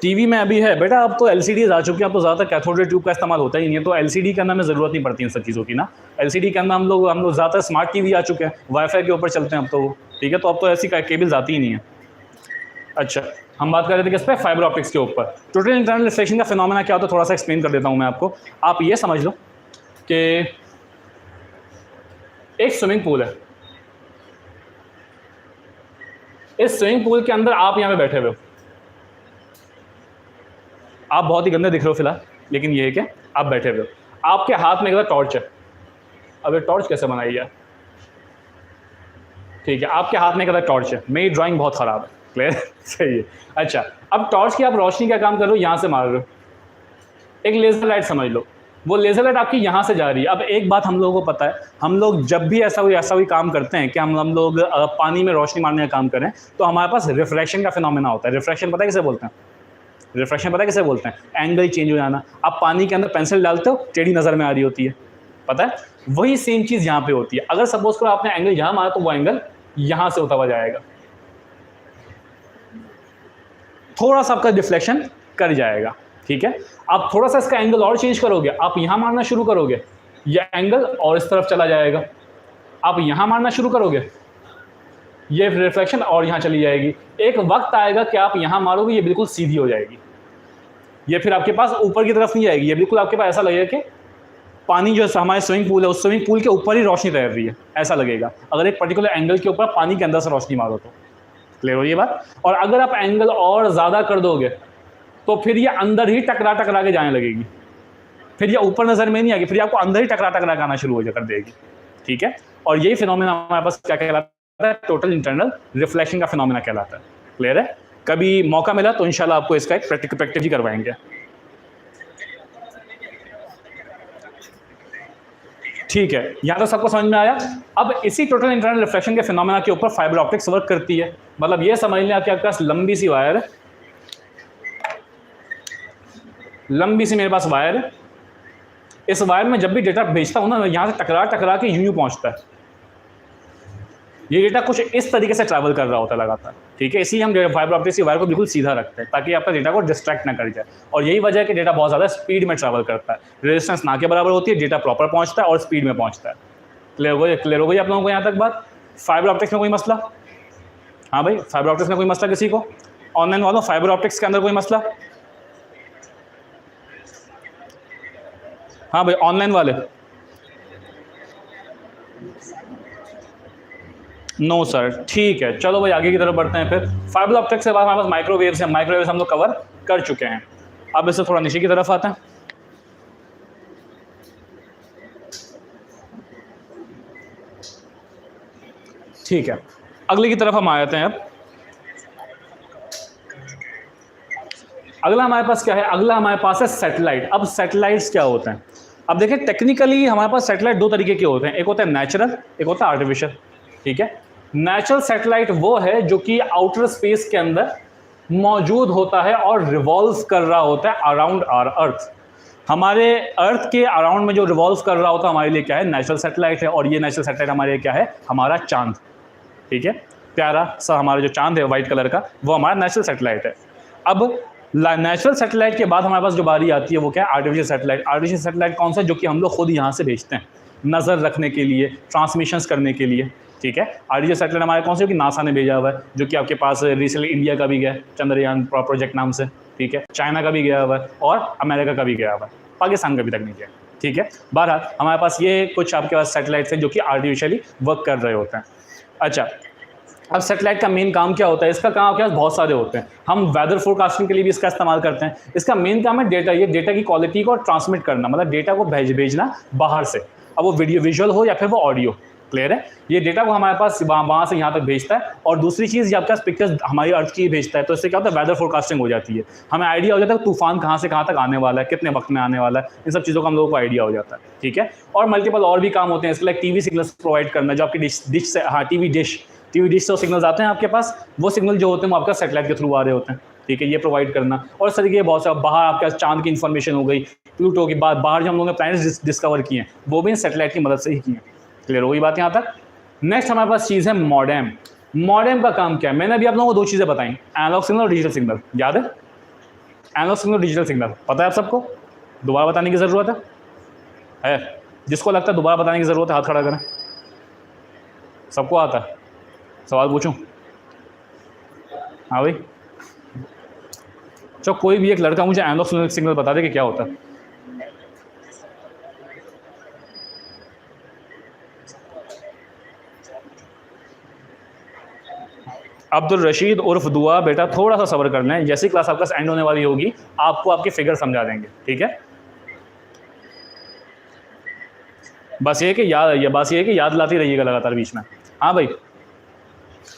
टीवी में अभी है बेटा, अब तो एलसीडीज आ चुकी हैं, अब तो ज़्यादातर कैथोड रे ट्यूब का इस्तेमाल होता ही नहीं है, तो एलसीडी के अंदर में ज़रूरत नहीं पड़ती इन सब चीज़ों की ना। एलसीडी के अंदर हम लोग ज़्यादातर स्मार्ट टीवी आ चुके हैं, वाईफाई के ऊपर चलते हैं अब तो, ठीक है। तो अब तो ऐसी केबल्स आती ही नहीं है। अच्छा, हम बात कर रहे थे किस पे? फाइबर ऑप्टिक्स के ऊपर। टोटल इंटरनल रिफ्लेक्शन का फिनोमेना क्या होता है थोड़ा सा एक्सप्लेन कर देता हूँ मैं आपको। आप ये समझ लो कि एक स्विमिंग पूल है, इस स्विमिंग पूल के अंदर आप यहाँ पे बैठे हुए हो, आप बहुत ही गंदे दिख रहे हो फिलहाल, लेकिन ये है कि आप बैठे हुए हो, आपके हाथ में एक टॉर्च है। अब ये टॉर्च कैसे बनाई है? ठीक है, आपके हाथ में एक टॉर्च है, मेरी ड्राइंग बहुत ख़राब है, क्लियर? सही है। अच्छा, अब टॉर्च की आप रोशनी का काम कर रहे हो, यहाँ से मार रहे हो, एक लेज़र लाइट समझ लो, वो लेज़र लाइट आपकी यहाँ से जा रही है। अब एक बात हम लोगों को पता है, हम लोग जब भी ऐसा कोई काम करते हैं कि हम लोग पानी में रोशनी मारने का काम करें, तो हमारे पास रिफ्रैक्शन का फिनोमेना होता है। रिफ्रैक्शन पता है किसे बोलते हैं? रिफ्रैक्शन पता है किसे बोलते हैं? एंगल चेंज हो जाना। आप पानी के अंदर पेंसिल डालते हो, टेढ़ी नज़र में आ रही होती है, पता है? वही सेम चीज़ यहाँ पे होती है। अगर सपोज करो आपने एंगल यहाँ मारा तो वो एंगल यहाँ से होता हुआ जाएगा, थोड़ा सा आपका डिफ्लेक्शन कर जाएगा, ठीक है। आप थोड़ा सा इसका एंगल और चेंज करोगे, आप यहाँ मारना शुरू करोगे, ये एंगल और इस तरफ चला जाएगा। आप यहाँ मारना शुरू करोगे, ये रिफ्लेक्शन और यहाँ चली जाएगी। एक वक्त आएगा कि आप यहाँ मारोगे, ये बिल्कुल सीधी हो जाएगी, ये फिर आपके पास ऊपर की तरफ नहीं आएगी, ये बिल्कुल आपके पास ऐसा लगेगा कि पानी जो हमारे स्विमिंग पूल है उस स्विमिंग पूल के ऊपर ही रोशनी तैर रही है, ऐसा लगेगा अगर एक पर्टिकुलर एंगल के ऊपर पानी के अंदर से रोशनी मारो तो। क्लियर हो रही है बात? और अगर आप एंगल और ज़्यादा कर दोगे तो फिर ये अंदर ही टकरा के जाने लगेगी, फिर ये ऊपर नज़र में नहीं आएगी, फिर आपको अंदर ही टकरा के आना शुरू हो कर देगी, ठीक है। और यही फिनोमेना हमारे पास क्या कहलाता है? टोटल इंटरनल रिफ्लेक्शन का फिनोमेना कहलाता है। क्लियर है? कभी मौका मिला तो इंशाल्लाह आपको इसका एक प्रैक्टिकल ही करवाएंगे। ठीक है, यहाँ तो सबको समझ में आया। अब इसी टोटल इंटरनल रिफ्लेक्शन के फिनोमेना के ऊपर फाइबर ऑप्टिक्स वर्क करती है। मतलब ये समझ लें कि आपके पास लंबी सी वायर है, लंबी सी मेरे पास वायर है, इस वायर में जब भी डेटा भेजता हूँ ना, यहाँ से टकरा के यूं पहुँचता है, ये डेटा कुछ इस तरीके से ट्रैवल कर रहा होता है लगातार, ठीक है। इसी हम फाइबर ऑप्टिक्स की वायर को बिल्कुल सीधा रखते हैं ताकि आपका डेटा को डिस्ट्रैक्ट ना कर जाए, और यही वजह है कि डेटा बहुत ज़्यादा स्पीड में ट्रैवल करता है। रेजिस्टेंस ना के बराबर होती है, डेटा प्रॉपर पहुँचता है और स्पीड में पहुँचता है। क्लियर हो गई आप लोगों को यहाँ तक बात? फाइबर ऑप्टिक्स में कोई मसला? हाँ भाई, फाइबर ऑप्टिक्स में कोई मसला किसी को? ऑनलाइन वालों, फाइबर ऑप्टिक्स के अंदर कोई मसला? हाँ भाई, ऑनलाइन वाले? नो सर, ठीक है, चलो भाई आगे की तरफ बढ़ते हैं। फिर फाइबर ऑप्टिक्स के बाद हमारे पास माइक्रोवेव्स हैं। माइक्रोवेव्स हम लोग कवर कर चुके हैं। अब इससे थोड़ा नीचे की तरफ आते हैं। ठीक है, अगले की तरफ हम आ जाते हैं। अब अगला हमारे पास क्या है? अगला हमारे पास है सैटेलाइट। अब सैटेलाइट्स क्या होते हैं? अब देखिए, टेक्निकली हमारे पास सैटेलाइट दो तरीके के होते हैं, एक होता है नेचुरल, एक होता है आर्टिफिशियल, ठीक है। नेचुरल सैटेलाइट वो है जो कि आउटर स्पेस के अंदर मौजूद होता है और रिवॉल्व कर रहा होता है अराउंड आवर अर्थ। हमारे अर्थ के अराउंड में जो रिवॉल्व कर रहा होता है हमारे लिए क्या है? नेचुरल सैटेलाइट है। और ये नेचुरल सैटेलाइट हमारे लिए क्या है? हमारा चांद, ठीक है। प्यारा सा हमारा जो चांद है वाइट कलर का, वो हमारा नेचुरल सैटेलाइट है। अब नेचुरल सैटेलाइट के बाद हमारे पास जो बारी आती है वो क्या है? Artificial satellite. आर्टिफिशियल सैटेलाइट कौन सा? जो कि हम लोग खुद यहाँ से भेजते हैं नज़र रखने के लिए, ट्रांसमिशंस करने के लिए, ठीक है। आर्टिफिशियल सैटेलाइट हमारे कौन से? कि नासा ने भेजा हुआ है, जो कि आपके पास रिसेंटली इंडिया का भी गया है चंद्रयान प्रोजेक्ट नाम से, ठीक है। चाइना का भी गया हुआ है और अमेरिका का भी गया हुआ है, पाकिस्तान का भी तक नहीं गया, ठीक है। बहरहाल हमारे पास ये कुछ आपके पास सैटेलाइट्स हैं जो कि आर्टिफिशियली वर्क कर रहे होते हैं। अच्छा, अब सैटेलाइट का मेन काम क्या होता है? इसका काम क्या? बहुत सारे होते हैं। हम वेदर फोरकास्टिंग के लिए भी इसका इस्तेमाल करते हैं। इसका मेन काम है डेटा, ये डेटा की क्वालिटी को ट्रांसमिट करना, मतलब डेटा को भेजना बाहर से, अब वो वीडियो विजुअल हो या फिर वो ऑडियो, क्लियर है। ये डेटा को हमारे पास वहाँ से यहाँ तक भेजता है। और दूसरी चीज़, ये आपके पास पिक्चर्स हमारी अर्थ की भेजता है, तो इससे क्या होता है? वेदर फोरकास्टिंग हो जाती है, हमें आइडिया हो जाता है तूफान कहाँ से कहाँ तक आने वाला है, कितने वक्त में आने वाला है, इन सब चीज़ों का हम लोगों को आइडिया हो जाता है, ठीक है। और मल्टीपल और भी काम होते हैं इसके, लाइक टीवी सिग्नल्स प्रोवाइड करना, जो आपकी डिश से, हाँ टीवी डिश से सिग्नल्स आते हैं आपके पास, वो सिग्नल जो होते हैं वो आपका सैटेलाइट के थ्रू आ रहे होते हैं, ठीक है। ये प्रोवाइड करना, और इस तरीके बहुत सारा बाहर आपके पास चांद की इन्फॉर्मेशन हो गई, प्लूटो की बात, बाहर जो हम लोगों ने प्लैनेट्स डिस्कवर किए हैं वो भी सैटेलाइट की मदद से ही किए हैं। क्लियर हो गई बात यहाँ तक? नेक्स्ट हमारे पास चीज़ है मॉडेम। मॉडेम का काम क्या है? मैंने अभी आप लोगों को दो चीज़ें बताई, एनालॉग सिग्नल और डिजिटल सिग्नल, याद है? एनालॉग सिग्नल, डिजिटल सिग्नल पता है आप सबको? दोबारा बताने की ज़रूरत है? जिसको लगता है दोबारा बताने की ज़रूरत है हाथ खड़ा करें। सबको आता है? सवाल पूछूं? हाँ भाई, चलो कोई भी एक लड़का मुझे एनालॉग सिग्नल बता दे कि क्या होता है। अब्दुल रशीद उर्फ दुआ, बेटा थोड़ा सा सब्र कर लें, जैसी क्लास आपका एंड होने वाली होगी आपको आपकी फिगर समझा देंगे, ठीक है। बस ये कि याद लाती रहिएगा लगातार बीच में। हाँ भाई,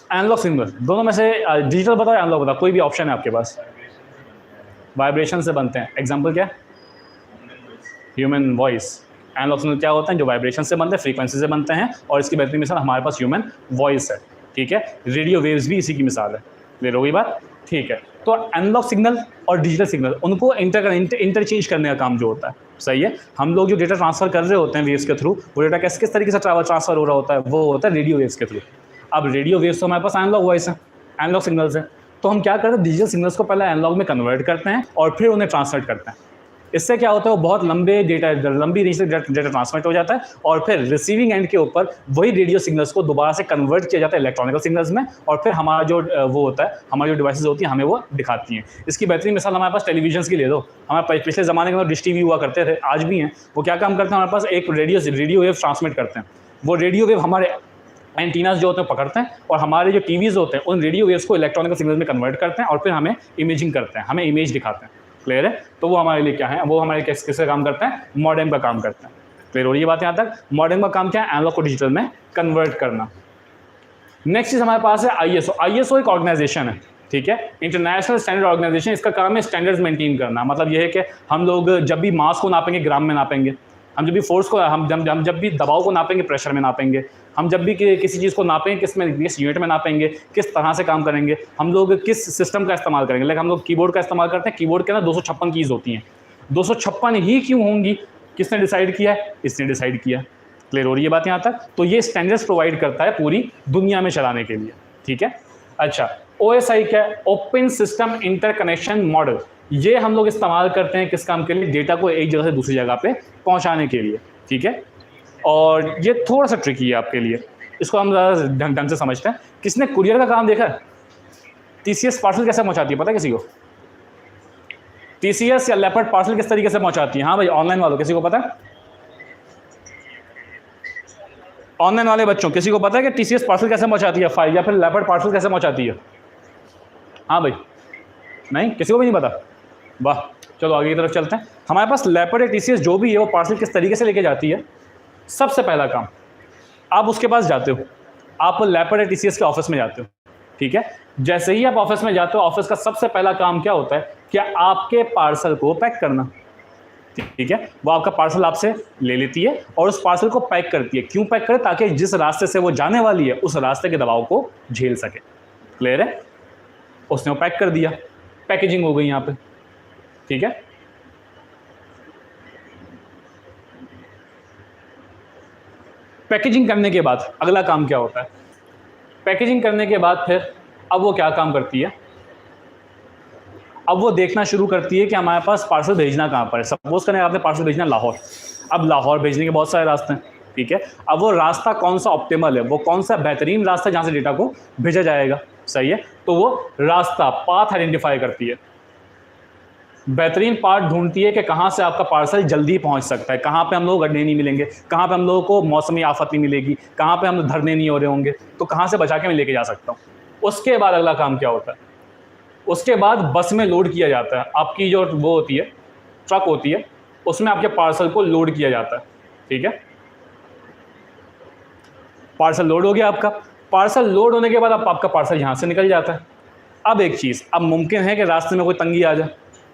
एनालॉग सिग्नल दोनों में से डिजिटल बताओ, एनालॉग बताओ, कोई भी ऑप्शन है आपके पास। वाइब्रेशन से बनते हैं, एग्जांपल क्या? Human voice. एनालॉग सिग्नल क्या होते हैं? जो वाइब्रेशन से बनते हैं, फ्रीक्वेंसी से बनते हैं, और इसकी बेहतरीन मिसाल हमारे पास ह्यूमन वॉइस है, ठीक है। रेडियो वेव्स भी इसी की मिसाल है। क्लियर हो गई बात? ठीक है। तो एनालॉग सिग्नल और डिजिटल सिग्नल, उनको इंटरचेंज करने का काम जो होता है, सही है। हम लोग जो डेटा ट्रांसफ़र कर रहे होते हैं वेव्स के थ्रू, वो डेटा किस तरीके से ट्रांसफ़र हो रहा होता है? वो होता है रेडियो वेव्स के थ्रू। अब रेडियो वेव्स तो हमारे पास एनालॉग वॉइस है, एनालॉग सिग्नल्स है, तो हम क्या करते हैं? डिजिटल सिग्नल्स को पहले एनालॉग में कन्वर्ट करते हैं और फिर उन्हें ट्रांसलेट करते हैं। इससे क्या होता है? वो बहुत लंबी रेंज तक डेटा ट्रांसमिट हो जाता है, और फिर रिसीविंग एंड के ऊपर वही रेडियो सिग्नल्स को दोबारा से कन्वर्ट किया जाता है इलेक्ट्रॉनिकल सिग्नल्स में, और फिर हमारा जो वो होता है, हमारी जो डिवाइसेस होती हैं हमें वो दिखाती हैं। इसकी बेहतरीन मिसाल हमारे पास टेलीविजन की ले दो। हमारे पिछले ज़माने के अंदर डिश टीवी हुआ करते थे, आज भी हैं। वो क्या काम करते हैं? हमारे पास एक रेडियो वेव ट्रांसमिट करते हैं। वो रेडियो वेव हमारे एंटीनास जो होते हैं पकड़ते हैं, और हमारे जो टीवीज़ होते हैं उन रेडियो वेव्स को इलेक्ट्रॉनिकल सिग्नल्स में कन्वर्ट करते हैं, और फिर हमें इमेजिंग करते हैं, हमें इमेज दिखाते हैं। क्लियर है? तो वो हमारे लिए क्या है? वो हमारे किसका काम करते हैं? मॉडेम का काम करते हैं। क्लियर हो रही है बात यहाँ तक? मॉडेम का काम क्या है? एनालॉग को डिजिटल में कन्वर्ट करना। नेक्स्ट चीज़ हमारे पास है आईएसओ। आईएसओ एक ऑर्गेनाइजेशन है, ठीक है, इंटरनेशनल स्टैंडर्ड ऑर्गेनाइजेशन। इसका काम है स्टैंडर्ड्स मेंटेन करना। मतलब यह है कि हम लोग जब भी मास को नापेंगे ग्राम में नापेंगे, हम जब भी फोर्स को हम जब भी दबाव को नापेंगे प्रेशर में नापेंगे, हम जब भी किसी चीज़ को नापेंगे किस यूनिट में नापेंगे, किस तरह से काम करेंगे, हम लोग किस सिस्टम का इस्तेमाल करेंगे। लाइक हम लोग कीबोर्ड का इस्तेमाल करते हैं, कीबोर्ड के ना 256 कीज़ होती हैं। 256 ही क्यों होंगी? किसने डिसाइड किया है? इसने डिसाइड किया। क्लियर हो रही है बात यहाँ तक? तो ये स्टैंडर्ड्स प्रोवाइड करता है पूरी दुनिया में चलाने के लिए, ठीक है। अच्छा, OSI क्या है? Open system interconnection model. ये हम लोग इस्तेमाल करते हैं किस काम के लिए? डेटा को एक जगह से दूसरी जगह पे पहुंचाने के लिए, ठीक है। और ये थोड़ा सा ट्रिकी है आपके लिए, इसको हम ज़्यादा ढंग से समझते हैं। किसने कुरियर का काम देखा है? TCS पार्सल कैसे पहुंचाती है पता है किसी को? TCS या लेपर्ड पार्सल किस तरीके से पहुंचाती है? हाँ भाई, ऑनलाइन वालों, किसी को पता है? ऑनलाइन वाले बच्चों, किसी को पता है कि TCS पार्सल कैसे पहुंचाती है फाइल, या फिर लेपर्ड पार्सल कैसे पहुंचाती है? हाँ भाई, नहीं, किसी को भी नहीं पता? वाह, चलो आगे की तरफ चलते हैं। हमारे पास लेपर्ड या TCS जो भी है वो पार्सल किस तरीके से लेके जाती है? सबसे पहला काम, आप उसके पास जाते हो, आप लेपर्ड या TCS के ऑफिस में जाते हो, ठीक है। जैसे ही आप ऑफिस में जाते हो, ऑफिस का सबसे पहला काम क्या होता है? कि आपके पार्सल को पैक करना, ठीक है। वो आपका पार्सल आपसे ले लेती है और उस पार्सल को पैक करती है। क्यों पैक करे? ताकि जिस रास्ते से वो जाने वाली है उस रास्ते के दबाव को झेल सके। क्लियर है? उसने वो पैक कर दिया, पैकेजिंग हो गई यहाँ पे, ठीक है। पैकेजिंग करने के बाद अगला काम क्या होता है? पैकेजिंग करने के बाद फिर अब वो क्या काम करती है? अब वो देखना शुरू करती है कि हमारे पास पार्सल भेजना कहाँ पर है। सपोज करें आपने पार्सल भेजना लाहौर। अब लाहौर भेजने के बहुत सारे रास्ते हैं, ठीक है। अब वो रास्ता कौन सा ऑप्टिमल है, वो कौन सा बेहतरीन रास्ता है जहाँ से डेटा को भेजा जाएगा, सही है। तो वो रास्ता, पाथ आइडेंटिफाई करती है, बेहतरीन पार्ट ढूंढती है कि कहाँ से आपका पार्सल जल्दी पहुँच सकता है, कहाँ पे हम लोग गड्ढे नहीं मिलेंगे, कहाँ पे हम लोगों को मौसमी आफत नहीं मिलेगी, कहाँ पे हम धरने नहीं हो रहे होंगे, तो कहाँ से बचा के मैं लेके जा सकता हूँ। उसके बाद अगला काम क्या होता है? उसके बाद बस में लोड किया जाता है। आपकी जो वो होती है, ट्रक होती है, उसमें आपके पार्सल को लोड किया जाता है, ठीक है। पार्सल लोड हो गया आपका। पार्सल लोड होने के बाद अब आपका पार्सल यहाँ से निकल जाता है। अब एक चीज़, अब मुमकिन है कि रास्ते में कोई तंगी आ जाए,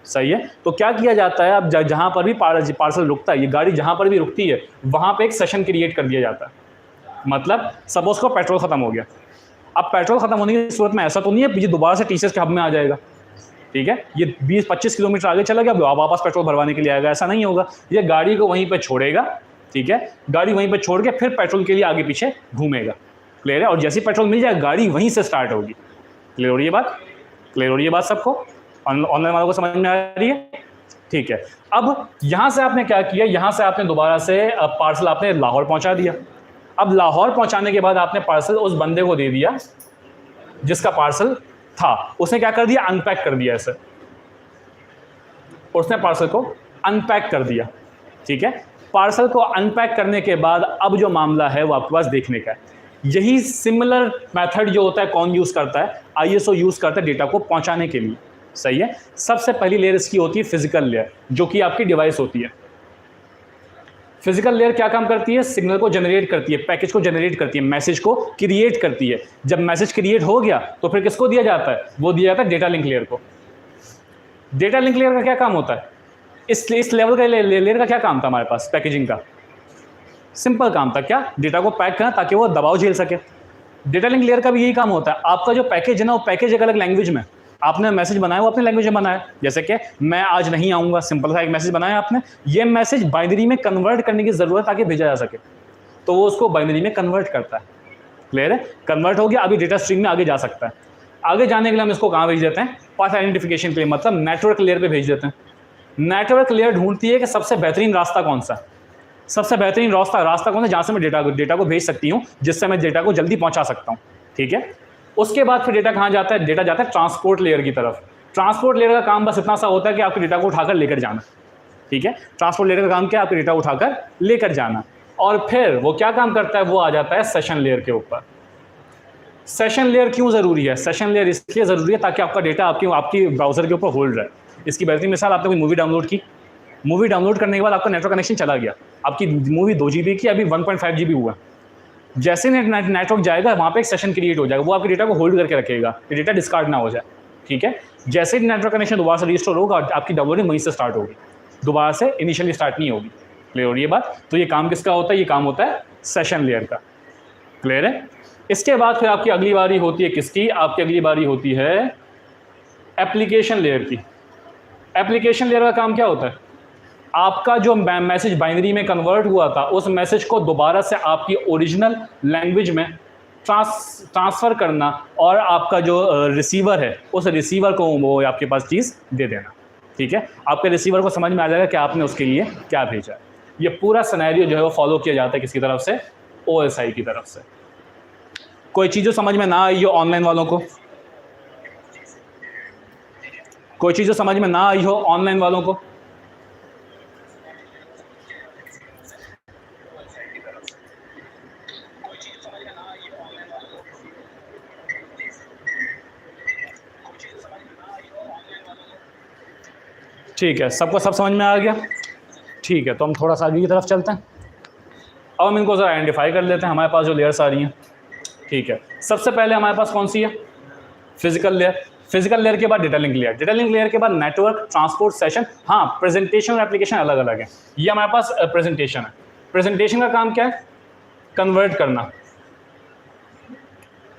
सही है। तो क्या किया जाता है? अब जहाँ पर भी पार्सल रुकता है, ये गाड़ी जहाँ पर भी रुकती है, वहाँ पर एक सेशन क्रिएट कर दिया जाता है। मतलब सपोज को पेट्रोल ख़त्म हो गया। अब पेट्रोल खत्म होने की सूरत में ऐसा तो नहीं है ये दोबारा से TCS के हब में आ जाएगा, ठीक है। ये 20-25 किलोमीटर आगे चला गया, अब वापस पेट्रोल भरवाने के लिए आएगा, ऐसा नहीं होगा। ये गाड़ी को वहीं पे छोड़ेगा, ठीक है। गाड़ी वहीं पे छोड़ के फिर पेट्रोल के लिए आगे पीछे घूमेगा, क्लियर है। और जैसे पेट्रोल मिल जाए गाड़ी वहीं से स्टार्ट होगी। क्लियर हो रही है बात? क्लियर हो रही है बात सबको? ऑनलाइन वालों को समझ में आ रही है? ठीक है। अब यहाँ से आपने क्या किया? यहाँ से आपने दोबारा से पार्सल आपने लाहौर पहुँचा दिया। अब लाहौर पहुंचाने के बाद आपने पार्सल उस बंदे को दे दिया जिसका पार्सल था। उसने क्या कर दिया? अनपैक कर दिया ऐसे। उसने पार्सल को अनपैक कर दिया, ठीक है। पार्सल को अनपैक करने के बाद अब जो मामला है वो आपके पास देखने का है। यही सिमिलर मेथड जो होता है कौन यूज़ करता है? ISO यूज़ करता है डेटा को पहुंचाने के लिए, सही है। सबसे पहली लेयर इसकी होती है फिजिकल लेयर, जो कि आपकी डिवाइस होती है। फिजिकल लेयर क्या काम करती है? सिग्नल को जनरेट करती है, पैकेज को जनरेट करती है, मैसेज को क्रिएट करती है। जब मैसेज क्रिएट हो गया तो फिर किसको दिया जाता है? वो दिया जाता है डेटा लिंक लेयर को। डेटा लिंक लेयर का क्या काम होता है? इस लेवल का लेयर का क्या काम था हमारे पास? पैकेजिंग का सिंपल काम था, क्या? डेटा को पैक करना ताकि वो दबाव झेल सके। डेटा लिंक लेयर का भी यही काम होता है। आपका जो पैकेज है ना, वो पैकेज एक अलग लैंग्वेज में, आपने मैसेज बनाया वो अपने लैंग्वेज में बनाया। जैसे कि मैं आज नहीं आऊँगा, सिंपल सा एक मैसेज बनाया आपने। ये मैसेज बाइनरी में कन्वर्ट करने की ज़रूरत ताकि भेजा जा सके, तो वो उसको बाइनरी में कन्वर्ट करता है। क्लियर है? कन्वर्ट हो गया, अभी डेटा स्ट्रीम में आगे जा सकता है। आगे जाने के लिए हम इसको कहाँ भेज देते हैं? पाथ आइडेंटिफिकेशन के लिए, मतलब नेटवर्क लेयर पर भेज देते हैं। नेटवर्क लेयर ढूंढती है कि सबसे बेहतरीन रास्ता कौन सा, सबसे बेहतरीन रास्ता कौन सा जहाँ से मैं डेटा को भेज सकती हूँ, जिससे मैं डेटा को जल्दी पहुँचा सकता हूँ, ठीक है। उसके बाद फिर डेटा कहाँ जाता है? डेटा जाता है ट्रांसपोर्ट लेयर की तरफ। ट्रांसपोर्ट लेयर का काम बस इतना सा होता है कि आपके डेटा को उठाकर लेकर जाना, ठीक है। ट्रांसपोर्ट लेयर का काम क्या है? आपके डेटा उठाकर लेकर जाना। और फिर वो क्या काम करता है? वो आ जाता है सेशन लेयर के ऊपर। सेशन लेयर क्यों ज़रूरी है? सेशन लेयर इसलिए ज़रूरी है ताकि आपका डेटा आपकी ब्राउज़र के ऊपर होल्ड रहे। इसकी बेहतरीन मिसाल, आपने कोई मूवी डाउनलोड की, मूवी डाउनलोड करने के बाद आपका नेटवर्क कनेक्शन चला गया, आपकी मूवी 2 GB की अभी 1.5 GB हुआ। जैसे नेटवर्क जाएगा वहाँ पे एक सेशन क्रिएट हो जाएगा, वो आपके डेटा को होल्ड करके रखेगा कि डेटा डिस्कार्ड ना हो जाए, ठीक है। जैसे ही नेटवर्क कनेक्शन दोबारा से रिस्टोर होगा, आपकी डाउनलोडिंग वहीं से स्टार्ट होगी, दोबारा से इनिशियली स्टार्ट नहीं होगी। क्लियर हो रही है बात? तो ये काम किसका होता है? ये काम होता है सेशन लेयर का। क्लियर है? इसके बाद फिर आपकी अगली बारी होती है किसकी? आपकी अगली बारी होती है एप्लीकेशन लेयर की। एप्लीकेशन लेयर का काम क्या होता है? आपका जो मैसेज बाइनरी में कन्वर्ट हुआ था उस मैसेज को दोबारा से आपकी ओरिजिनल लैंग्वेज में ट्रांसफ़र करना और आपका जो रिसीवर है उस रिसीवर को वो आपके पास चीज़ दे देना। ठीक है, आपके रिसीवर को समझ में आ जाएगा कि आपने उसके लिए क्या भेजा है। ये पूरा सिनेरियो जो है वो फॉलो किया जाता है किसकी तरफ से, OSI की तरफ से। कोई चीज़ जो समझ में ना आई हो ऑनलाइन वालों को, कोई चीज़ जो समझ में ना आई हो ऑनलाइन वालों को, ठीक है, सबको सब समझ में आ गया। ठीक है, तो हम थोड़ा सा आगे की तरफ चलते हैं। अब हम इनको ज़रा आइडेंटिफाई कर लेते हैं, हमारे पास जो लेयर्स आ रही हैं। ठीक है, सबसे पहले हमारे पास कौन सी है, फिजिकल लेयर। फिजिकल लेयर के बाद data link layer, data link layer के बाद नेटवर्क, ट्रांसपोर्ट, सेशन। हाँ, प्रेजेंटेशन और एप्लीकेशन अलग अलग है। ये हमारे पास प्रेजेंटेशन है। प्रेजेंटेशन का काम क्या है, कन्वर्ट करना।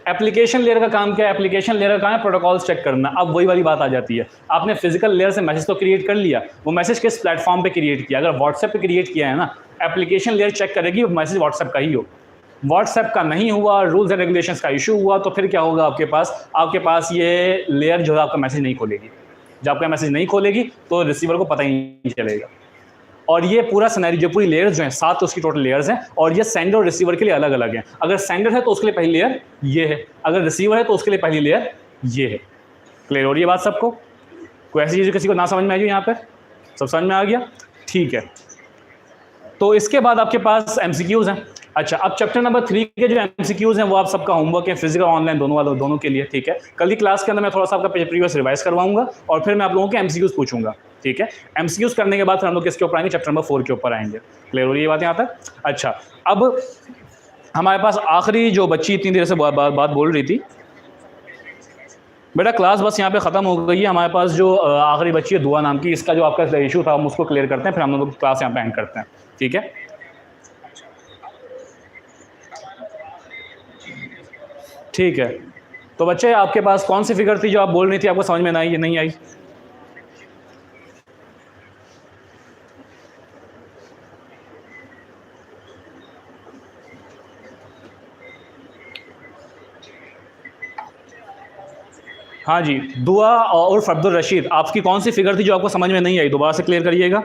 एप्लीकेशन लेयर का काम क्या है, एप्लीकेशन लेयर का काम है प्रोटोकॉल्स चेक करना। अब वही वाली बात आ जाती है, आपने फिजिकल लेयर से मैसेज तो क्रिएट कर लिया, वो मैसेज किस प्लेटफॉर्म पे क्रिएट किया। अगर व्हाट्सएप पे क्रिएट किया है ना, एप्लीकेशन लेयर चेक करेगी मैसेज व्हाट्सएप का ही हो। व्हाट्सएप का नहीं हुआ, रूल्स एंड रेगुलेशंस का इशू हुआ, तो फिर क्या होगा आपके पास ये लेयर जो है आपका मैसेज नहीं खोलेगी। जब आपका मैसेज नहीं खोलेगी तो रिसीवर को पता ही नहीं चलेगा। और ये पूरा सिनेरियो, जो पूरी लेयर्स जो हैं, 7 उसकी टोटल लेयर्स हैं, और ये सेंडर और रिसीवर के लिए अलग अलग हैं। अगर सेंडर है तो उसके लिए पहली लेयर ये है, अगर रिसीवर है तो उसके लिए पहली लेयर ये है। क्लियर हो रही है बात सबको? कोई ऐसी चीज़ किसी को ना समझ में आई हो यहाँ पर? सब समझ में आ गया? ठीक है, तो इसके बाद आपके पास MCQs हैं। अच्छा, अब चैप्टर नंबर 3 के जो MCQs हैं वो आप सबका होमवर्क है, फिजिकल ऑनलाइन दोनों के लिए। ठीक है, कल की क्लास के अंदर मैं थोड़ा सा आपका प्रीवियस रिवाइज करवाऊंगा और फिर मैं आप लोगों के MCQs पूछूंगा। ठीक है, MCQs करने के बाद फिर हम लोग किसके ऊपर आएंगे, चैप्टर नंबर 4 के ऊपर आएंगे। क्लियर हो रही है बात यहाँ तक? अच्छा, अब हमारे पास आखिरी जो बच्ची इतनी देर से बात बोल रही थी, बेटा क्लास बस यहाँ पे ख़त्म हो गई है। हमारे पास जो आखिरी बच्ची है दुआ नाम की, इसका जो आपका इशू था हम उसको क्लियर करते हैं, फिर हम लोग क्लास यहाँ पे एंड करते हैं। ठीक है, ठीक है, तो बच्चे आपके पास कौन सी फिगर थी जो आप बोल रही थी आपको समझ में नहीं आई? हाँ जी, दुआ और अब्दुल रशीद, आपकी कौन सी फिगर थी जो आपको समझ में नहीं आई? दोबारा से क्लियर करिएगा।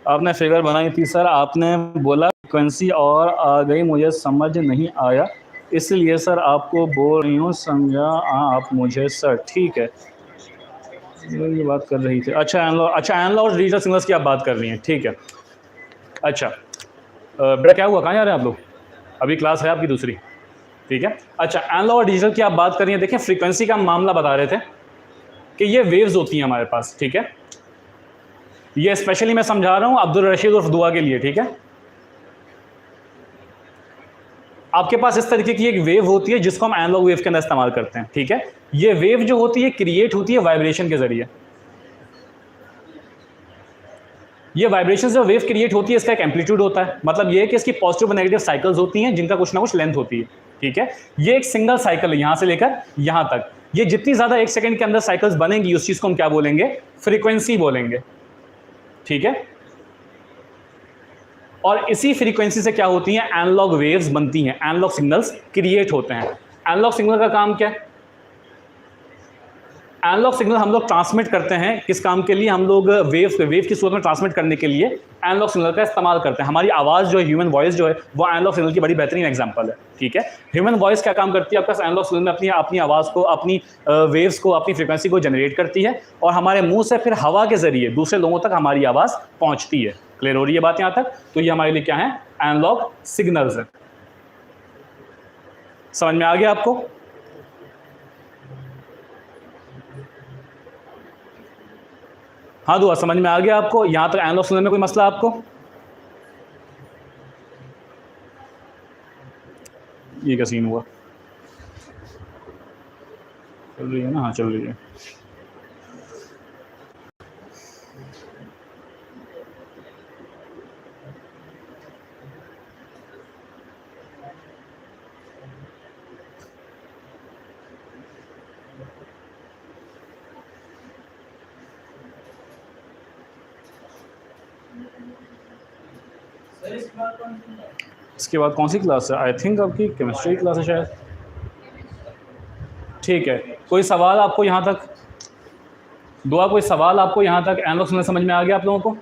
आपने फिगर बनाई थी सर, आपने बोला फ्रिक्वेंसी और आ गई, मुझे समझ नहीं आया, इसलिए सर आपको बोल रही हूँ, समझा आप मुझे सर। ठीक है, ये बात कर रही थी। अच्छा एनलॉग और डिजिटल सिग्नल्स की आप बात कर रही हैं। ठीक है, अच्छा बेटा क्या हुआ, कहाँ जा रहे हैं आप लोग? अभी क्लास है आपकी दूसरी। ठीक है, अच्छा एनलॉग और डिजिटल की आप बात कर रही हैं। देखिए फ्रीक्वेंसी का मामला बता रहे थे कि ये वेव्स होती हैं हमारे पास। ठीक है, ये स्पेशली मैं समझा रहा हूँ अब्दुल रशीद और दुआ के लिए। ठीक है, आपके पास इस तरीके की एक वेव होती है जिसको हम एनालॉग वेव के अंदर इस्तेमाल करते हैं। ठीक है, ये वेव जो होती है क्रिएट होती है वाइब्रेशन के जरिए। ये वाइब्रेशन जो वेव क्रिएट होती है इसका एक एम्पलीट्यूड होता है, मतलब ये है कि इसकी पॉजिटिव और नेगेटिव साइकिल्स होती हैं जिनका कुछ ना कुछ लेंथ होती है। ठीक है, ये एक सिंगल साइकिल है यहां से लेकर यहां तक। ये जितनी ज्यादा एक सेकंड के अंदर साइकिल्स बनेंगी उस चीज को हम क्या बोलेंगे, फ्रीक्वेंसी बोलेंगे। ठीक है, और इसी फ्रीक्वेंसी से क्या होती हैं, एनालॉग वेव्स बनती हैं, एनालॉग सिग्नल्स क्रिएट होते हैं। एनालॉग सिग्नल का काम क्या है? एनालॉग सिग्नल हम लोग ट्रांसमिट करते हैं किस काम के लिए, हम लोग वेव की सूरत में ट्रांसमिट करने के लिए एनालॉग सिग्नल का इस्तेमाल करते हैं। हमारी आवाज़ जो है, ह्यूमन वॉइस जो है, वो एनालॉग सिग्नल की बड़ी बेहतरीन एग्जांपल है। ठीक है, ह्यूमन वॉइस क्या काम करती है, आपका एनालॉग सिग्नल में अपनी आवाज़ को, अपनी वेव्स को, अपनी फ्रीक्वेंसी को जनरेट करती है और हमारे मुंह से फिर हवा के जरिए दूसरे लोगों तक हमारी आवाज़ पहुंचती है। क्लियर हो रही है बात यहाँ तक? तो ये हमारे लिए क्या है, एनालॉग सिग्नल्स है। समझ में आ गया आपको? हाँ दुआ, समझ में आ गया आपको? यहां तक एनालॉग सिग्नल में कोई मसला आपको? ये क्या सीन हुआ? चल रही है ना? हाँ चल रही है। इसके बाद कौन सी क्लास है? आई थिंक आपकी केमिस्ट्री क्लास है शायद। ठीक है, कोई सवाल आपको यहाँ तक? दुआ कोई सवाल आपको यहाँ तक एनलॉक्स में समझ में आ गया आप लोगों को?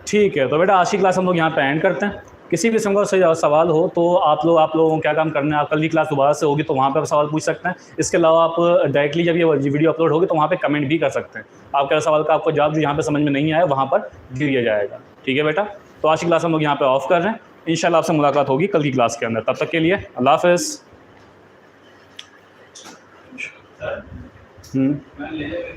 ठीक है, तो बेटा आज की क्लास हम लोग यहाँ पे एंड करते हैं। किसी भी किस्म का सवाल हो तो आप लोगों को क्या काम करना है, आप कल की क्लास दोबारा से होगी तो वहाँ पे आप सवाल पूछ सकते हैं। इसके अलावा आप डायरेक्टली जब ये वीडियो अपलोड होगी तो वहाँ पे कमेंट भी कर सकते हैं। आपके सवाल का आपको जवाब जो यहाँ पे समझ में नहीं आया वहाँ पर दे दिया जाएगा। ठीक है बेटा, तो आज की क्लास हम लोग यहाँ पे ऑफ कर रहे हैं। इंशाल्लाह आपसे मुलाकात होगी कल की क्लास के अंदर। तब तक के लिए अल्लाह हाफ़िज़।